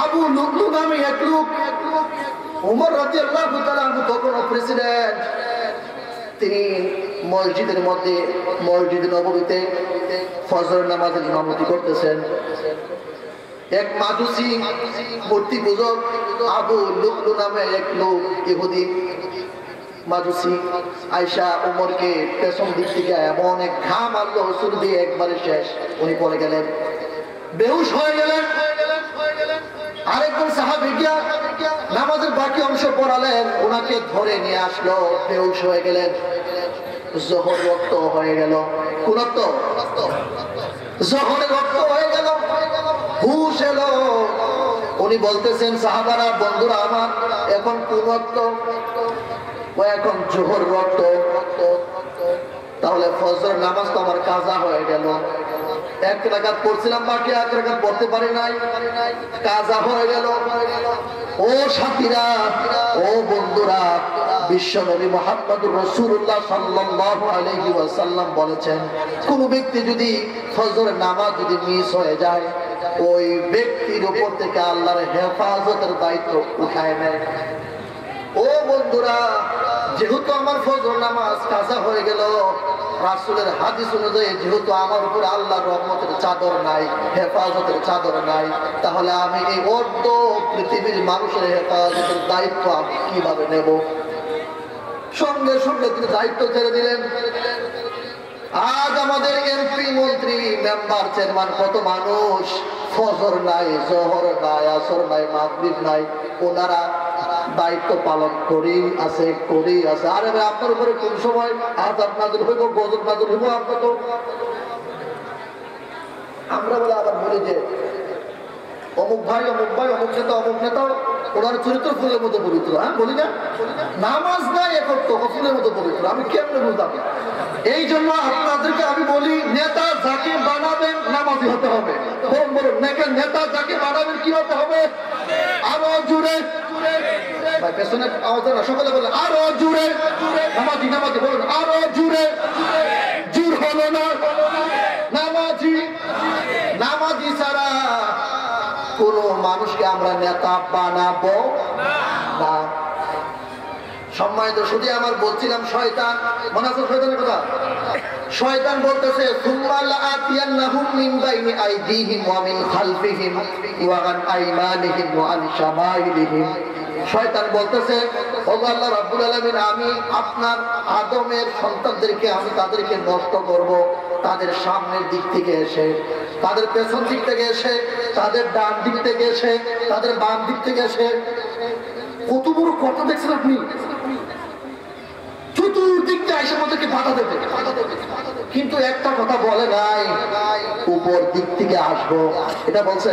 আবু লুকলু নামে এক লোক, ওমর রাদিয়াল্লাহু তাআলা আনহু তখন প্রেসিডেন্ট। তিনি মসজিদের মধ্যে, মসজিদ নববীতে ফজরের নামাজের ইমামতি করতেছেন। এক মাজুসি মূর্তি পূজক আবু লুকলু নামে এক লোক, ইহুদি মাজুসি, আয়েশা ওমরকে পেছন দিক থেকে এমন এক ঘা মারলো, হুজুর দিয়ে একবারে শেষ, উনি পড়ে গেলেন, বেহুশ হয়ে গেলেন। আরেকজন সাহাবী গিয়া নামাজের বাকি অংশ পড়ালেন, ওনাকে ধরে নিয়ে আসলো, বেহুশ হয়ে গেলেন। জোহর রক্ত হয়ে গেল। কোন রক্ত? জোহরের রক্ত হয়ে গেল, হুশ এলো। উনি বলতেছেন, সাহাবারা, বন্ধুরা আমার, এখন কোন রক্ত? এখন জোহর রক্ত। তাহলে ফজর নামাজ তো আমার কাজা হয়ে গেল। 1 রাকাত পড়ছিলাম, বাকি 1 রাকাত পড়তে পারি নাই, কাজা হয়ে গেল। ও সাথীরা, ও বন্ধুরা, বিশ্ব নবী মুহাম্মদুর রাসূলুল্লাহ সাল্লাল্লাহু আলাইহি ওয়াসাল্লাম বলেছেন, কোন ব্যক্তি যদি ফজরের নামাজ যদি মিস হয়ে যায়, ওই ব্যক্তির উপর থেকে আল্লাহর হেফাজতের দায়িত্ব উঠায় নেয়। ও বন্ধুরা, যেহেতু আমার ফজর নামাজ কাজা হয়ে গেল, রাসূলের হাদিস অনুযায়ী যেহেতু আমার উপরে আল্লাহর রহমতের চাদর নাই, হেফাজতের চাদর নাই, তাহলে আমি এই অর্ধ পৃথিবীর মানুষের হেফাজতের দায়িত্ব আমি কিভাবে নেব? সঙ্গে সঙ্গে তিনি দায়িত্ব ছেড়ে দিলেন। আজ আমাদের এমপি, মন্ত্রী, মেম্বার, চেয়ারম্যান, কত মানুষ ফজর নাই, জোহর নাই, আসর নাই, মাগরিব নাই, ওনারা দায়িত্ব পালন করেই আছে। আরে ভাই, আপনার উপরে কোন সময় আযাব নাযিল হইব, গজব নাযিল হইব, আমরা তো আমরা বলে আবার বলি যে অমুক ভাই, অমুক নেতা, অমুক নেতা, ওনার চরিত্র ফুলের মতো পবিত্র। হ্যাঁ, বলি না? নামাজ নাই এখন তো ফুলের মতো পবিত্র, আমি কেমনে বুঝলাম? এই জন্য আপনাদেরকে আমি বলি, নেতা যাকে বানাবেন নামাজি হতে হবে। বলুন, নেতা যাকে বানাবেন কি হতে হবে? আরো জুড়ে ভাই, পেছনে আওয়াজ না, সকলে বলে আরো জুড়ে নামাজি, বলুন আরো জুড়ে। জোর হলো না, নামাজি ছাড়া কোন মানুষকে আমরা নেতা বানাবো না। সম্মানিত শুধু আমার বলছিলাম, শয়তান, মনে আছে শয়তানের কথা? শয়তান বলতেছে, সুম্মা লাআতিয়ান্নাহুম মিন বাইনি আইদিহিম ওয়া মিন খালফিহিম ওয়া আন আইমানিহিম ওয়া আন শামাইলিহিম। শয়তান বলতেছে, ওগো আল্লাহ রাব্বুল আলামিন, আমি আপনার আদমের সন্তানদেরকে আমি তাদেরকে নষ্ট করব, তাদের সামনের দিক থেকে এসে, তাদের পেছন দিক থেকে এসে, তাদের ডান দিক থেকে এসে, তাদের বাম দিক থেকে এসে। কত বড় কথা দেখছেন আপনি? চতুর্দিকটা এসে আমাদেরকে বাধা দেবে। কিন্তু একটা কথা বলে নাই, উপর দিক থেকে আসবো, এটা বলছে?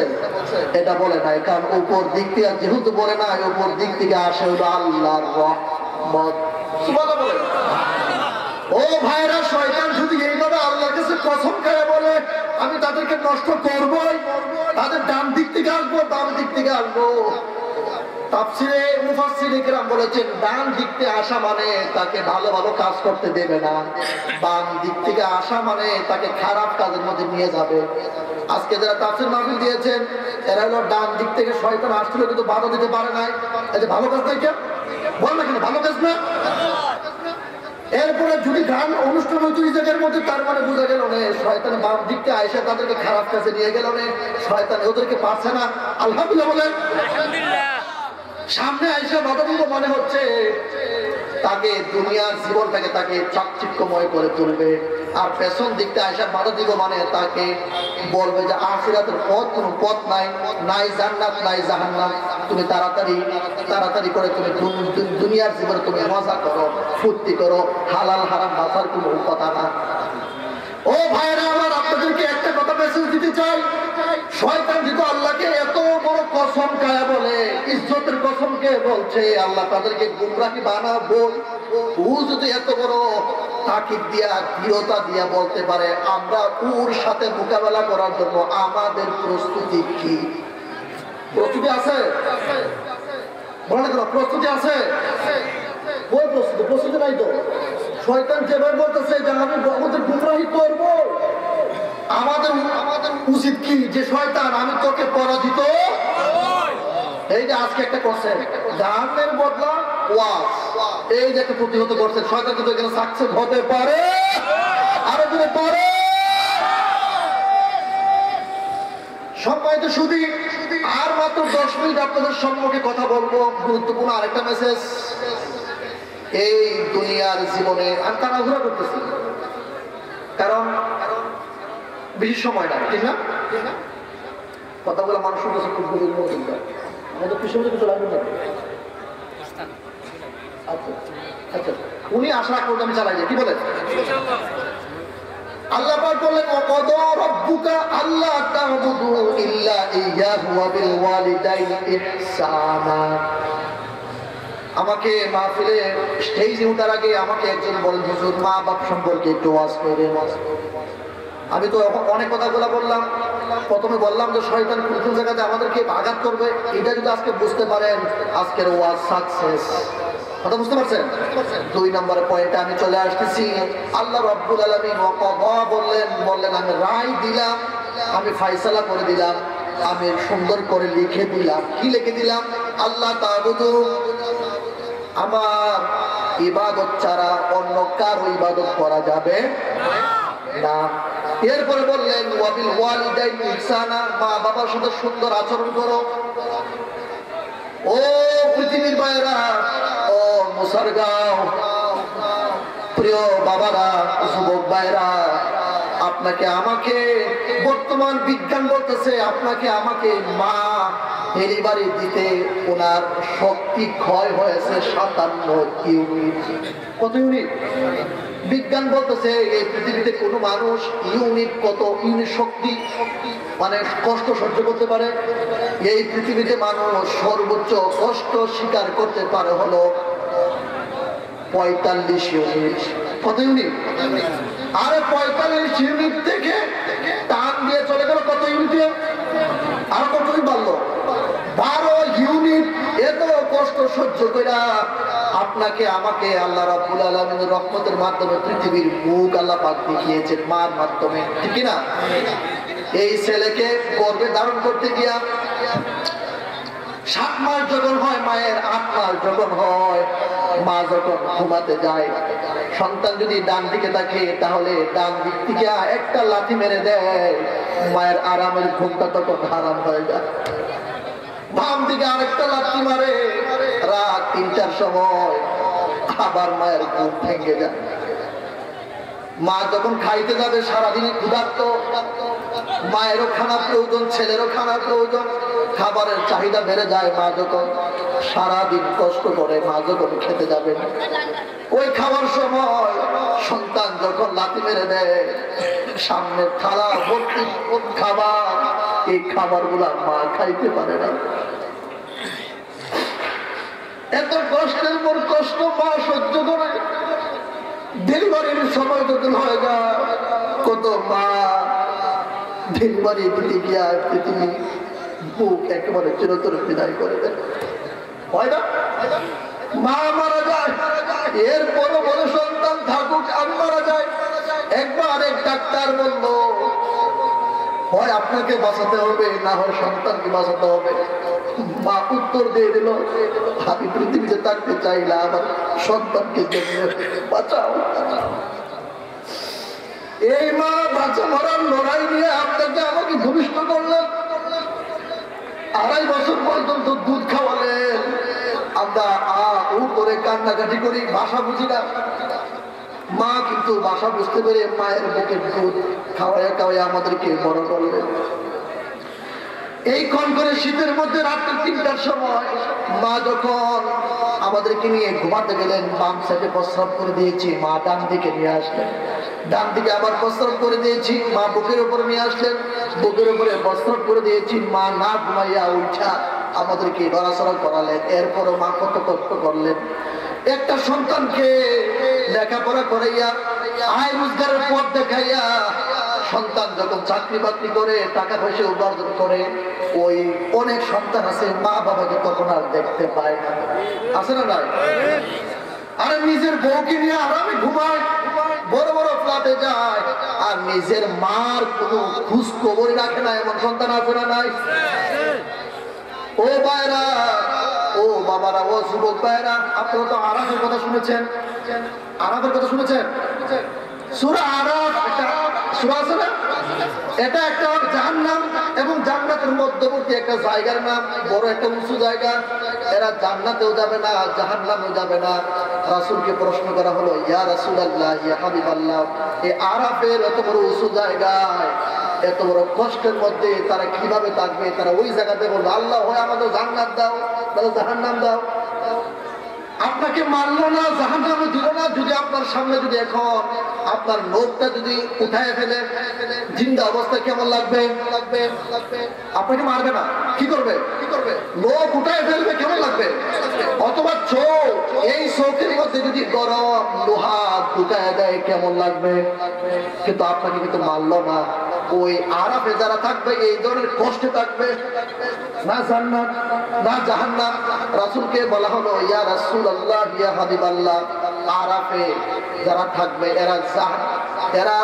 এটা বলে নাই, কারণ উপর দিক থেকে যেহেতু বলে নাই, উপর দিক থেকে আসে হলো আল্লাহর রহমত। সুবহানাল্লাহ। ও ভাইরা, শয়তান যদি এইভাবে আল্লাহর কাছে কসম খেয়ে বলে আমি তাদেরকে নষ্ট করবই, তাদের ডান দিক থেকে আসবো, বাম দিক থেকে আসবো, তাফসিরে মুফাসসিরে কেরাম বলেছেন ডান দিক থেকে আসা মানে তাকে ভালো ভালো কাজ করতে দেবে না, বাম দিক থেকে আসা মানে তাকে খারাপ কাজের মধ্যে নিয়ে যাবে। আজকে যারা তাফসির মাহফিল দিয়েছেন এরা হলো ডান দিক থেকে শয়তান আসছিল কিন্তু বাধা দিতে পারে নাই। এই যে ভালো কাজ নাই কেন বল না, কেন ভালো কাজ না? এরপরে যদি গান অনুষ্ঠান হইতো এই জায়গার মধ্যে, তার মানে বোঝা গেল না শয়তান বাম দিকটা আইসা তাদেরকে খারাপ কাজে নিয়ে গেল না, শয়তান ওদেরকে পারছে না। আলহামদুলিল্লাহ বলেন। সামনে আইসা বাধা দিব মানে হচ্ছে তাকে দুনিয়ার জীবনটাকে তাকে চাকচিক্যময় করে তুলবে, আর পেছন দিকটা আইসা বাধা দিব মানে তাকে বলবে যে আখিরাতের পথ কোনো পথ নাই, নাই জান্নাত নাই জাহান্নাম, তুমি তাড়াতাড়ি করে তুমি দুনিয়ার জীবনে তুমি মজা করো, ফুর্তি করো, হালাল হারাম বাঁচার কোনো কথা না। ও ভাইরা আমার, আপনাদেরকে একটা কথা মেসেজ দিতে চাই, শয়তান যেহেতু আল্লাহকে এত বড় কসম খায়া বলে, ইজ্জতের কসমকে বলছে আল্লাহ তাদেরকে গুমরাহি বানাবো, ও যদি এত বড় তাকিদ দিয়া দৃঢ়তা দিয়া বলতে পারে, আমরা ওর সাথে মোকাবেলা করার জন্য আমাদের প্রস্তুতি কি? প্রস্তুতি আছে? বলে না, প্রস্তুতি আছে? ওই প্রস্তুতি নাই তো। শয়তান যেভাবে বলতেছে যে আমি আমাদের গুমরাহি করবো, আমাদের উচিত কি যে শয়তান আমি তোকে পরাজিত। এই যে আজকে একটা করছেন জাহান্নামের বদলা ওয়াজ, এই যে একটা প্রতিহত করছেন, শয়তান কিন্তু এখানে সাকসেস হতে পারে, আরো দিতে পারে। সম্মানিত শুধু আর মাত্র 10 মিনিট আপনাদের সম্মুখে কথা বলবো, গুরুত্বপূর্ণ আরেকটা মেসেজ। এই দুনিয়ার জীবনে আমি তাড়াহুড়া করতেছি, কারণ বেশি সময় নাই, ঠিক না? কথাগুলো মানুষের কাছে খুব গভীর মনোযোগ দেয়। আমাদের পিছনে কিছু লাগবে না। আচ্ছা আচ্ছা, উনি আশা করতে আমি চালাই যাই, কি বলেন? আল্লাহ পাক বললেন ওয়াকাদা রাব্বুকা আল্লা তা'বুদু ইল্লা ইয়্যাহু ওয়া বিল ওয়ালিদাইনি ইহসানা। আমাকে মাহফিলে স্টেজে ওঠার আগে আমাকে একজন বলেন, হুজুর মা বাপ সম্পর্কে একটু ওয়াজ করে। আমি তো অনেক কথাগুলো বললাম, প্রথমে বললাম যে শয়তান কোন জায়গাতে আমাদেরকে আঘাত করবে, এটা যদি আজকে বুঝতে পারেন আজকের ওয়াজ সাকসেস। কথা বুঝতে পারছেন? 2 নম্বরের পয়েন্টে আমি চলে আসতেছি। আল্লাহ রাব্বুল আলামিন ওয়াকাদা বললেন আমি রায় দিলাম, আমি ফয়সালা করে দিলাম, আমি সুন্দর করে লিখে দিলাম। কি লিখে দিলাম? আল্লাহ তা'বুদু, আমার ইবাদত ছাড়া অন্য কারো ইবাদত করা যাবে না। এরপরে বললেন ওয়াবিল ওয়ালিদাইনি ইহসানা, মা বাবার সাথে সুন্দর আচরণ করো। ও পৃথিবীর ভাইরা, ও মুসারগাঁও প্রিয় বাবারা, যুবক ভাইরা, আপনাকে আমাকে বর্তমান বিজ্ঞান বলতেছে আপনাকে আমাকে মা ডেলিভারি দিতে ওনার শক্তি ক্ষয় হয়েছে 57 ইউনিট। কত ইউনিট? বিজ্ঞান বলতেছে এই পৃথিবীতে কোনো মানুষ কত ইউনিট শক্তি মানে কষ্ট সহ্য করতে পারে। এই পৃথিবীতে মানুষ সর্বোচ্চ কষ্ট স্বীকার করতে পারে হলো 45 ইউনিট। কত ইউনিট? আরে 45 ইউনিট থেকে টান দিয়ে চলে গেল কত ইউনিটে? আর কতদিন বাড়লো? 12 ইউনিট। এত কষ্ট সহ্য করে আপনাকে আমাকে আল্লাহ রাব্বুল আলামিনের রহমতের মাধ্যমে পৃথিবীর মুখ আল্লাহ পাক দেখিয়েছেন মার মাধ্যমে, ঠিক না? এই ছেলেকে গর্ভে ধারণ করতে গিয়া 7 মাস যখন হয় মায়ের, 8 মাস যখন হয় মা যখন ঘুমাতে যায়, সন্তান যদি ডান দিকে থাকে তাহলে ডান দিক থেকে একটা লাথি মেরে দেয়, মায়ের আরামের ঘুমটা তখন হারাম হয়ে যায়। বাম দিকে আরেকটা লাথি মারে, রাত 3টার সময় আবার মায়ের ঘুম ভেঙে যায়। মা যখন খাইতে যাবে সারাদিনে ক্ষুধার্ত, মায়েরও খানা প্রয়োজন, ছেলেরও খানা প্রয়োজন, খাবারের চাহিদা বেড়ে যায়। মা যখন সারাদিন কষ্ট করে মা যখন খেতে যাবে, ওই খাবার সময় সন্তান যখন লাথি মেরে দেয়, সামনে থালা ভর্তি খাবার, এই খাবার গুলা মা খাইতে পারে না। এত কষ্টের পর কষ্ট মা সহ্য করে। ডেলিভারির সময় যখন হয়ে যায়, কত মা ডেলিভারি দিতে গিয়া পৃথিবী বুক একেবারে চিরতরে বিদায় করে দেয়। হয় না? মা মারা যায়, এরপর বড় সন্তান থাকুক আর মারা যায়। একবার এক ডাক্তার বলল, হয় আপনাকে বাঁচাতে হবে, না হয় সন্তানকে বাঁচাতে হবে। মা উত্তর দিয়ে দিল, আমি পৃথিবীতে থাকতে চাই না, আমার সন্তানকে বাঁচাও। এই মা বাঁচা মরার লড়াই নিয়ে আপনাকে আমাকে ভূমিষ্ঠ করলেন, 2.5 বছর পর্যন্ত দুধ খাওয়ালেন। আমরা ও করে কান্নাকাটি করি, ভাষা বুঝি না। মা কিন্তু ভাষা বুঝতে পেরে মায়ের বুকের দুধ খাওয়ায় খাওয়ায় আমাদেরকে বড় করলেন। এই করে শীতের মধ্যে রাত্রে 3টার সময় মা যখন আমাদেরকে নিয়ে ঘুমাতে গেলেন, বাম সাইডে প্রস্রাব করে দিয়েছি, মা ডান দিকে নিয়ে আসলেন। ডান দিকে আবার প্রস্রাব করে দিয়েছি, মা বুকের উপরে নিয়ে আসলেন। বুকের উপরে প্রস্রাব করে দিয়েছি, মা না ঘুমাইয়া উঠা আমাদেরকে নড়াচড়া করালেন। এরপরও মা কত কষ্ট করলেন। একটা সন্তানকে লেখাপড়া করাইয়া, আয় রোজগারের পথ দেখাইয়া, সন্তান যখন চাকরি বাকরি করে টাকা পয়সা উপার্জন করে, ওই অনেক সন্তান আছে মা বাবাকে তখন আর দেখতে পায় না, আছে না নাই? আরে নিজের বউকে নিয়ে আরামে ঘুমায়, বড় বড় ফ্ল্যাটে যায়, আর নিজের মার কোনো খোঁজ খবরই রাখে না, এমন সন্তান আছে না নাই? ও ভাইরা, ও বাবারা, ও যুবক ভাইরা, আপনারা তো আরাফের কথা শুনেছেন। আরাফের কথা শুনেছেন? সূরা আরাফ একটা সূরা আছে না? এটা একটা জাহান্নাম এবং জান্নাতের মধ্যবর্তী একটা জায়গার নাম, বড় একটা উঁচু জায়গা। এরা জান্নাতেও যাবে না, জাহান্নামেও যাবে না। রাসূলকে প্রশ্ন করা হলো, ইয়া রাসূলুল্লাহ, ইয়া হাবিবাল্লাহ, এই আরাফের এত বড় উঁচু জায়গায়, এত বড় কষ্টের মধ্যে তারা কিভাবে থাকবে? তারা ওই জায়গাতে বলবে, আল্লাহ হয় আমাদের জান্নাত দাও, তাহলে জাহান্নাম দাও। আপনাকে মারলো না, জাহান্নামে দিল না, যদি আপনার সামনে যদি এখন আপনার লোকটা যদি উঠায় ফেলে, জিন্দা অবস্থা কেমন লাগবে? আপনাকে মারবে না, কি করবে? লোক উঠায় ফেলবে, কেমন লাগবে? অথবা চোখ, এই চোখের মধ্যে যদি গরম লোহা ঢুকায় দেয়, কেমন লাগবে? কিন্তু আপনাকে কিন্তু মারলো না। ওই আরাফে যারা থাকবে এই ধরনের কষ্টে থাকবে, না জান্নাত না জাহান্নাম। রাসূলকে বলা হলো, ইয়া রাসূলুল্লাহ, ইয়া হাবিবাল্লাহ, আরাফে যারা থাকবে এরা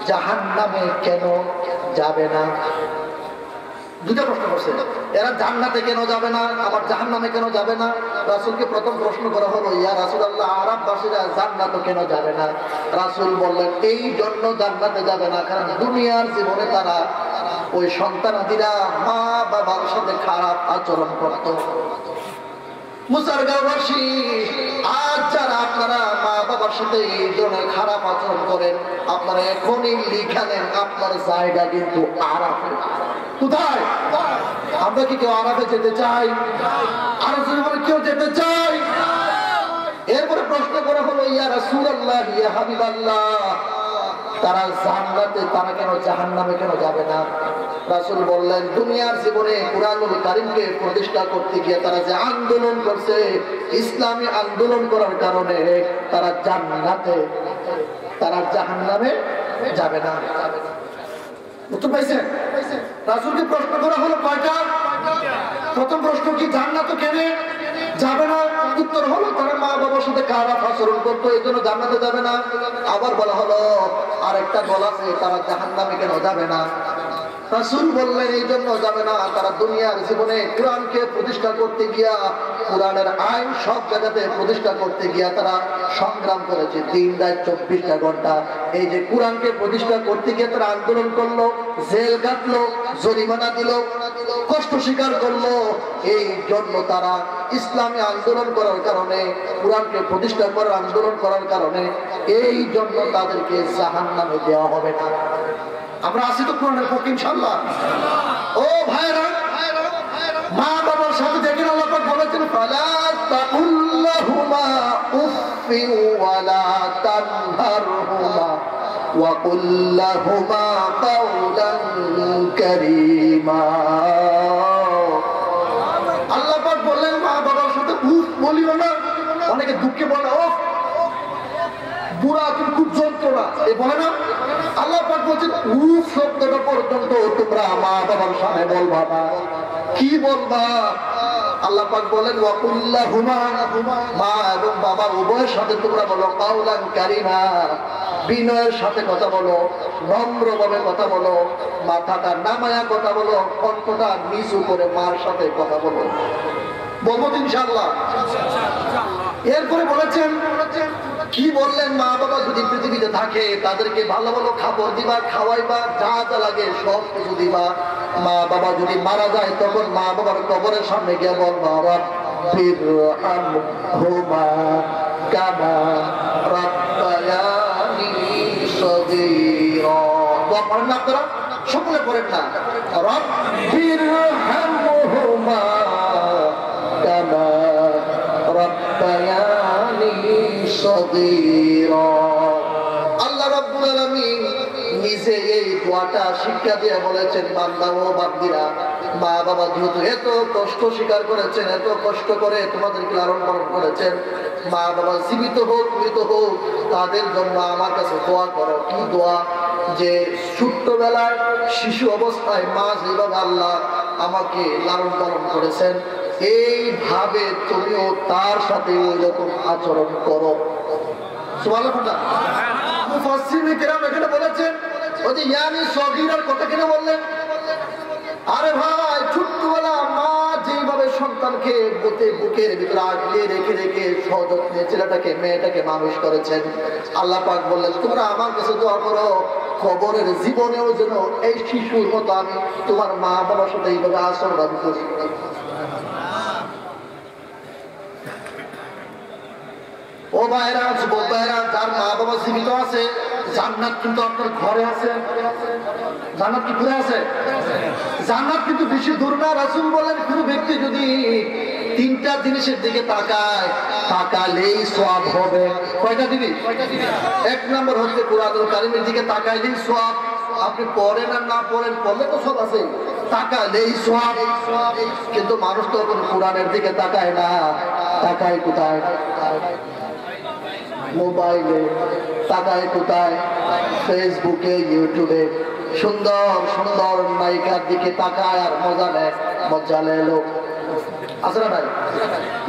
জাহান্নামে কেন যাবে না? দুটো প্রশ্ন করছে, এরা জান্নাতে কেন যাবে না, আবার জাহান্নামে কেন যাবে না? রাসূলকে প্রথম প্রশ্ন করা হলো, ইয়া রাসূলুল্লাহ, আরাফবাসীরা জান্নাতে কেন যাবে না? রাসূল বললেন, এই জন্য জান্নাতে যাবে না, কারণ দুনিয়ার জীবনে তারা ওই সন্তানাদিরা মা বাবার সাথে খারাপ আচরণ করত। মুসারগাঁওবাসী, আজ যারা আপনারা মা বাবার সাথে এই ধরনের খারাপ আচরণ করেন, আপনারা এখনই লিখে নেন, আপনার জায়গা কিন্তু আরাফে। কোথায়? আমরা কি কেউ আরাফে যেতে চাই? আর কেউ যেতে চাই? এরপরে প্রশ্ন করা হলো, ইয়া রাসূলুল্লাহ, ইয়া হাবিবাল্লাহ, তারা জান্নাতে, তারা কেন জাহান্নামে কেন যাবে না? রাসূল বললেন, দুনিয়ার জীবনে কুরআনুল কারীমকে প্রতিষ্ঠা করতে গিয়ে তারা যে আন্দোলন করছে, ইসলামী আন্দোলন করার কারণে তারা জান্নাতে, তারা জাহান্নামে যাবে না। উত্তর পাইছেন? রাসূলকে প্রশ্ন করা হলো কয়টা? প্রথম প্রশ্ন কি জান্নাতে কেন যাবে না? উত্তর হলো, তারা মা বাবার সাথে খারাপ আচরণ করতো, এই জন্য জান্নাতে যাবে না। আবার বলা হলো, আরেকটা বলা আছে, তারা জাহান্নামে কেন যাবে না? রাসূল বললেন, এই জন্য যাবে না, তারা দুনিয়ার জীবনে কোরআনকে প্রতিষ্ঠা করতে গিয়া, কোরআনের আইন সব জায়গাতে প্রতিষ্ঠা করতে গিয়া তারা সংগ্রাম করেছে, দিন রাত 24টা ঘন্টা। এই যে কোরআনকে প্রতিষ্ঠা করতে গিয়ে তারা আন্দোলন করলো, জেল কাটলো, জরিমানা দিল, কষ্ট স্বীকার করলো। এই জন্য তারা ইসলামী আন্দোলন করার কারণে, কোরআনকে প্রতিষ্ঠা করার আন্দোলন করার কারণে, এই জন্য তাদেরকে জাহান্নামে দেওয়া হবে না। আমরা আছি তো কোরআনের পক্ষে ইনশাআল্লাহ। ও ভাইরা, মা বাবার সাথে দেখেন আল্লাহ পাক বলেছেন, ফালা তাকুল্লাহুমা উফফিন ওয়ালা তানহারহুমা ওয়া কুল্লাহুমা কাওলান কারীমা। আল্লাহ পাক বললেন, মা বাবার সাথে উফ বলিও না। অনেকে দুঃখে বলে, ও বুড়া, তুমি খুব যন্ত্রণা, এই বলে না। আল্লাহ পাক বলছেন, উফ শব্দটা পর্যন্ত তোমরা মা বাবার সামনে বলবা না। কি বলবা? আল্লাহ পাক বলেন ওয়াকুল্লাহুমা, মা এবং বাবা উভয়ের সাথে তোমরা বলো কাউলান কারিমা, বিনয়ের সাথে কথা বলো, নম্রভাবে কথা বলো, মাথাটা নামায়া কথা বলো, কণ্ঠটা নিচু করে মার সাথে কথা বলো। বলবো তো ইনশাআল্লাহ। এরপরে বলেছেন, কি বললেন, মা বাবা যদি পৃথিবীতে থাকে তাদেরকে ভালো ভালো খাবার দিবা, খাওয়াইবা, যা যা লাগে সব কিছু দিবা। মা বাবা যদি মারা যায় তখন মা বাবার কবরের সামনে গিয়ে বলবা রাব্বিরহামহুমা কামা রাব্বায়ানি সগীরা। দোয়া পড়েন না আপনারা? সকলে পড়েন না? রাব্বিরহামহুমা কামা রাব্বায়ানি সগীরা। আল্লাহ রাব্বুল আলামিন নিজে এই দোয়াটা শিক্ষা দিয়ে বলেছেন, বান্দা ও বান্দিরা, মা বাবা যেহেতু এত কষ্ট স্বীকার করেছেন, এত কষ্ট করে তোমাদেরকে লালন পালন করেছেন, মা বাবা জীবিত হোক মৃত হোক তাদের জন্য আমার কাছে দোয়া করো। কি দোয়া? যে ছোট্টবেলায় শিশু অবস্থায় মা যেভাবে আল্লাহ আমাকে লালন পালন করেছেন, এইভাবে তুমিও তার সাথে ওই রকম আচরণ করো। সুবহানাল্লাহ। মুফাসসিরিনে কেরাম এখানে বলেছেন, ওই যে ইয়ানি সগীরার কথা কেন বললেন? আরে ভাই, ছোট্টবেলা মা যেভাবে সন্তানকে বুকের ভিতরে আগলে রেখে রেখে সযত্নে ছেলেটাকে মেয়েটাকে মানুষ করেছেন, আল্লাহ পাক বললেন তোমরা আমার কাছে দোয়া করো কবরের জীবনেও যেন এই শিশুর মতো আমি তোমার মা বাবার সাথে এইভাবে আচরণ আমি করি। ও ভাইরা, যুবক ভাইরা, যার মা বাবা জীবিত আছে, জান্নাত কিন্তু আপনার ঘরে আছে। জান্নাত কি ঘরে আছে? জান্নাত কিন্তু বেশি দূর না। রাসূল বলেন, কোন ব্যক্তি যদি তিনটা জিনিসের দিকে তাকায়, তাকালেই সওয়াব হবে। কয়টা দিবি? এক নম্বর হচ্ছে কুরআনুল কারীমের দিকে তাকাইলেই সওয়াব। আপনি পড়েন আর না পড়েন, পড়লে তো সব আছে, তাকালেই সওয়াব। কিন্তু মানুষ তো এখন কুরআনের দিকে তাকায় না, তাকায় কোথায়? মোবাইলে, তাকায় কোথায়? ফেসবুকে, ইউটিউবে। সুন্দর সুন্দর নায়িকার দিকে তাকায় আর মজা নেয়, মজা নেয় লোক। আছে না ভাই?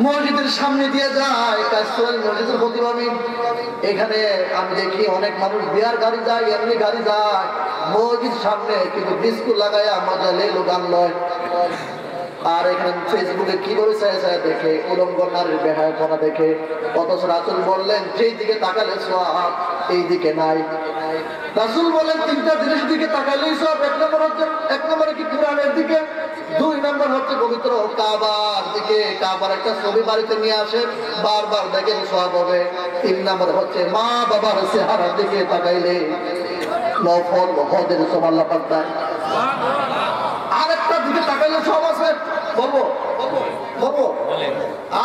মসজিদের সামনে দিয়ে যায়, কাশফুল মসজিদের প্রতিভাবী, এখানে আমি দেখি অনেক মানুষ বিয়ার গাড়ি যায়, এমনি গাড়ি যায়, মসজিদ সামনে কিন্তু ডিস্কো লাগায়া মজা লেলো, গান লয়। আর এখানে ফেসবুকে কিভাবে দেখে উলঙ্গ নারীর বেহায়াপনা দেখে। অথচ রাসূল বললেন যেই দিকে তাকালে সওয়াব, এই দিকে নাই। রাসূল বলেন তিনটা জিনিসের দিকে তাকালেই সওয়াব। এক নম্বরে কি কুরআনের দিকে, দুই নম্বর হচ্ছে পবিত্র কাবার দিকে। কাবার একটা ছবি বাড়িতে নিয়ে আসেন, বারবার দেখেন সওয়াব হবে। তিন নম্বর হচ্ছে মা বাবার চেহারার দিকে তাকাইলে নফল হজের সওয়াব আল্লাহ পাক দেয়। আরেকটা দিকে তাকাইলে সওয়াব আছে, বলবো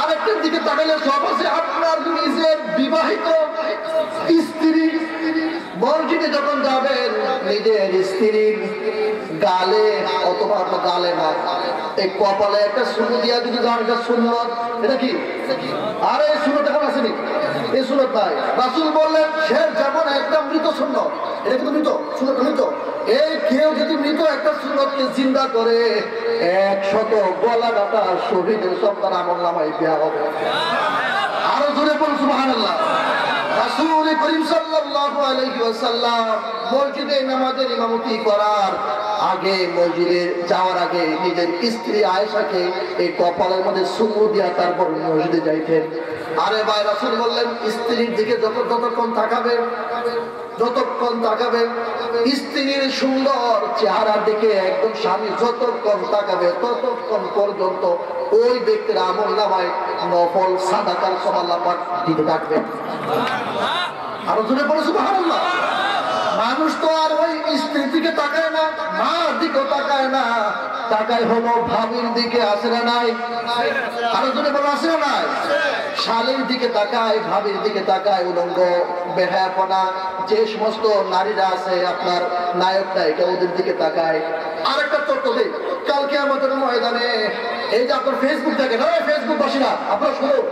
আরেকটার দিকে তাকাইলে সওয়াব আছে। আপনার নিজের বিবাহিত স্ত্রী মসজিদে যখন যাবেন, নিজের স্ত্রীর গালে অথবা আপনার গালে না, এই কপালে একটা চুমু দিয়া যদি যান, এটা সুন্নত। এটা কি? আরে এই সুন্নত এখন আসেনি, এই সুন্নত নাই। রাসূল বললেন সে যেমন একটা মৃত সুন্নত, এটা কিন্তু মৃত সুন্নত, মৃত। এই কেউ যদি মৃত একটা সুন্নতকে জিন্দা করে 100 গলা কাটা শহীদের সন্তান আমলনামায় দেয়া হবে। আরো জোরে বলুন সুবহানাল্লাহ। রাসূল করিম সাল্লাল্লাহু আলাইহি ওয়াসাল্লাম মসজিদে নামাজের ইমামতি করার আগে, মসজিদে যাওয়ার আগে নিজের স্ত্রী আয়েশাকে এই কপালের মধ্যে চুমু দিয়া তারপর মসজিদে যাইতেন। আরে ভাই, রাসূল বললেন স্ত্রীর দিকে যতক্ষণ তাকাবে, স্ত্রীর সুন্দর চেহারার দিকে একদম স্বামী যতক্ষণ তাকাবে ততক্ষণ পর্যন্ত ওই ব্যক্তির আমলনামায় নফল সাদাকার সওয়াব আল্লাহ পাক দিতে থাকবে। আরো জোরে বলো সুবহানাল্লাহ। মানুষ তো আর ওই স্ত্রীর দিকে তাকায় না, মার দিকেও তাকায় না, তাকায় হলো ভাবির দিকে। আছে না নাই? আরো জোরে বলো, আছে না নাই? শালীর দিকে তাকায়, ভাবির দিকে তাকায়, উলঙ্গ বেহায়াপনা যে সমস্ত নারীরা আছে আপনার নায়ক নায়িকা, ওদের দিকে তাকায়। আরেকটা তথ্য দিই, কালকে আমাদের ময়দানে এই যে আপনার ফেসবুক দেখেন, ফেসবুক বাসীরা আপনারা শুনুন,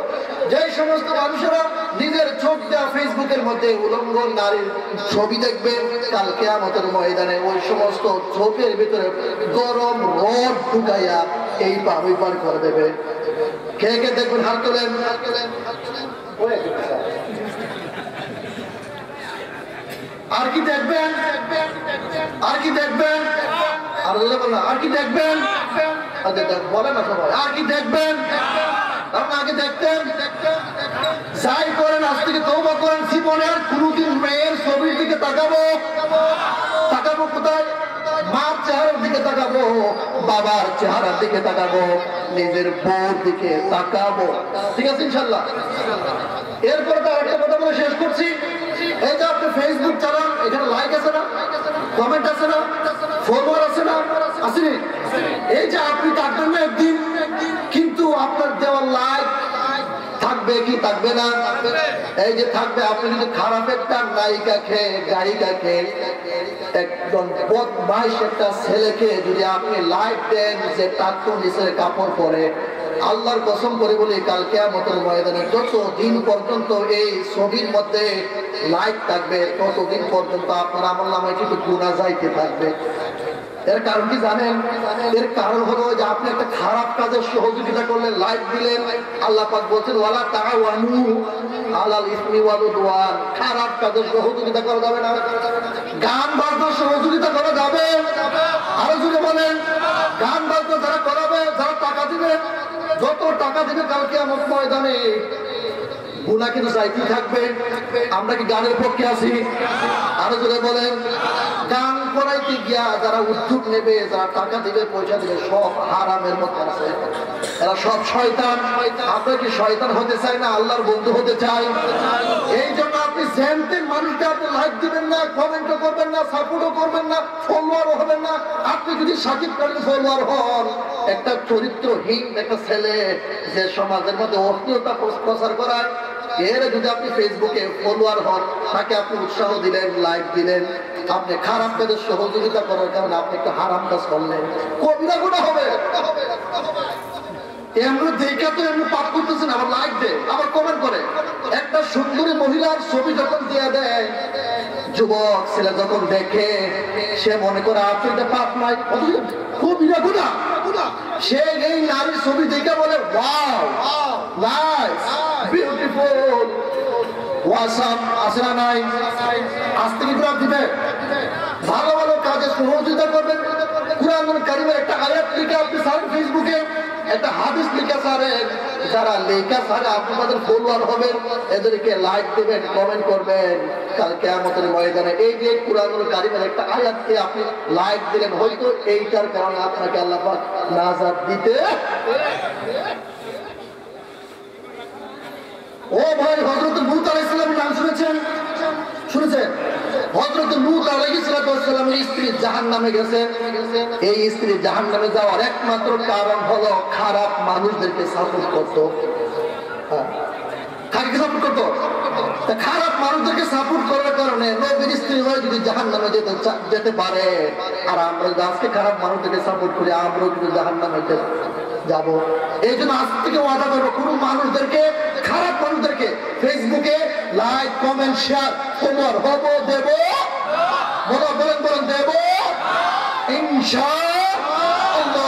যে সমস্ত মানুষেরা নিজের চোখ দেওয়া ফেসবুকের মধ্যে উলঙ্গ নারীর ছবি দেখবেন, কালকে আমাদের ময়দানে ওই সমস্ত চোখের ভিতরে গরম রড ঢুকাইয়া এই পার ওই পার করে দেবে। কে কে দেখবেন হাত তোলেন। আর কি দেখবেন? আর কি দেখবেন? আর বললাম আর কি দেখবেন? বলে না সবাই আর কি দেখবেন? আগে দেখতেন যাই করেন আজ থেকে তওবা করেন, জীবনে আর কোনোদিন মেয়ের ছবির দিকে তাকাবো কোথায়? মার চেহারার দিকে তাকাবো, বাবার চেহারার দিকে তাকাবো, নিজের বউর দিকে তাকাবো। ঠিক আছে ইনশাল্লাহ। এরপরে তো একটা কথা বলে শেষ করছি। এই যে আপনি ফেসবুক চালান, এখানে লাইক আছে না, কমেন্ট আছে না, ফলোয়ার আছে না, আসেনি? এই যে আপনি থাকবেন না একদিন, কিন্তু আপনার দেওয়া লাইক থাকবে কি থাকবে না? এই যে থাকবে। আপনি যদি খারাপ একটা নায়িকা খেয়ে গায়িকা খেয়ে একজন বদমাইশ একটা ছেলেকে যদি আপনি লাইক দেন যে টাকটু নিচের কাপড় পরে, আল্লাহর কসম করে বলি কাল কিয়ামতের ময়দানে যতদিন পর্যন্ত এই ছবির মধ্যে লাইক থাকবে ততদিন পর্যন্ত আপনার আমলনামায় কিন্তু গুনাহ যাইতে থাকবে। এর কারণ কি জানেন? এর কারণ হলো যে আপনি একটা খারাপ কাজের সহযোগিতা করলেন, লাইক দিলেন। আল্লাহ পাক বলছেন ওয়ালা তাআওয়ানু আলাল ইসমি ওয়াল উদওয়ান। খারাপ কাজের সহযোগিতা করা যাবে না। গান বাজনার সহযোগিতা করা যাবে? আরো জোরে বলেন। গান বাজনা যারা করাবে, যারা টাকা দিবে, যত টাকা দিবে কাল কিয়ামত ময়দানে গুনাহ কিন্তু চাইতেই থাকবে। আমরা কি গানের পক্ষে আছি? আরো জোরে বলেন। গান করাইতে গিয়া যারা উদ্যোগ নেবে, যারা টাকা দিবে, পয়সা দিবে, সব হারামের মধ্যে আছে। এরা সব শয়তান। আপনারা কি শয়তান হতে চাই না আল্লাহর বন্ধু হতে চাই? এই জন্য আপনি জানতেন মানুষকে আপনি লাইক দিবেন না, কমেন্টও করবেন না, সাপোর্টও করবেন না, ফলোয়ারও হবেন না। আপনি যদি সাকিব খানের ফলোয়ার হন, একটা চরিত্রহীন একটা ছেলে যে সমাজের মধ্যে অশ্লীলতা প্রচার করায়, এর যদি আপনি ফেসবুকে ফলোয়ার হন, তাকে আপনি উৎসাহ দিলেন, লাইক দিলেন, আপনি খারাপ কাজের সহযোগিতা করার কারণে আপনি একটা হারাম কাজ করলেন, কবিরা গুনাহ হবে। এমনি দেখে তো এমনি পাপ করতেছেন, আবার লাইক দেয়, আবার কমেন্ট করে। একটা সুন্দরী মহিলার ছবি যখন দিয়ে দেয়, যুবক ছেলে যখন দেখে, সে মনে করে আপনি এটা পাপ নাই, কবিরা গুনাহ। সে এই নারীর ছবি দেখে বলে ওয়াও, নাইস, বিউটিফুল, ওয়াসাম, আছে না নাই? আজ থেকে গ্রাম দিবে। ভালো ভালো কাজে সহযোগিতা করবেন। কুরআনুল কারীমের একটা আয়াত লিখে আপনি সারেন ফেসবুকে, একটা হাদিস লিখে সারেন, যারা লেখা সারে আপনাদের ফলোয়ার হবেন, এদেরকে লাইক দেবেন, কমেন্ট করবেন। কাল কিয়ামতের ময়দানে এই যে কুরআনুল কারীমের একটা আয়াতকে আপনি লাইক দিলেন, হয়তো এইটার কারণে আপনাকে আল্লাহ পাক নাজাত দিতে। ও ভাই, হযরত লূত আলাইহিস সালামের নাম শুনেছেন? শুনেছেন? হযরত লূত আলাইহিস সালামের স্ত্রী জাহান্নামে গেছে। এই স্ত্রী জাহান্নামে যাওয়ার একমাত্র কারণ হলো খারাপ মানুষদেরকে সাপোর্ট করতো। কাকে সাপোর্ট করতো? খারাপ মানুষদেরকে সাপোর্ট করার কারণে নবীর স্ত্রী হয়ে যদি জাহান্নামে যেতে পারে, আর আমরা আজকে খারাপ মানুষদেরকে সাপোর্ট করি, আমরাও কিন্তু জাহান্নামে যাবো। এই জন্য আজ থেকে ওয়াদা করবো, কোন মানুষদেরকে, খারাপ মানুষদেরকে ফেসবুকে লাইক, কমেন্ট, শেয়ার, ফলোয়ার হবো, দেব, বলেন দেব ইনশাআল্লাহ।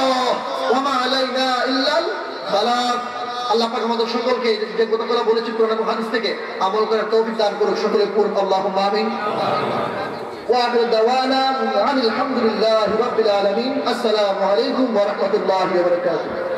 ওয়া মা আলাইনা ইল্লাল বালাগ। আল্লাহ পাক আমাদের সকলকে যে কথাগুলো বলেছি কোরআন এবং হাদিস থেকে আমল করার তৌফিক দান করুন। সকলে পড়ুন আল্লাহুম্মা আমিন। ওয়া আখিরু দাওয়ানা আলহামদুলিল্লাহি রাব্বিল আলামিন। আসসালামু আলাইকুম ওয়া রাহমাতুল্লাহি ওয়া বারাকাতুহু।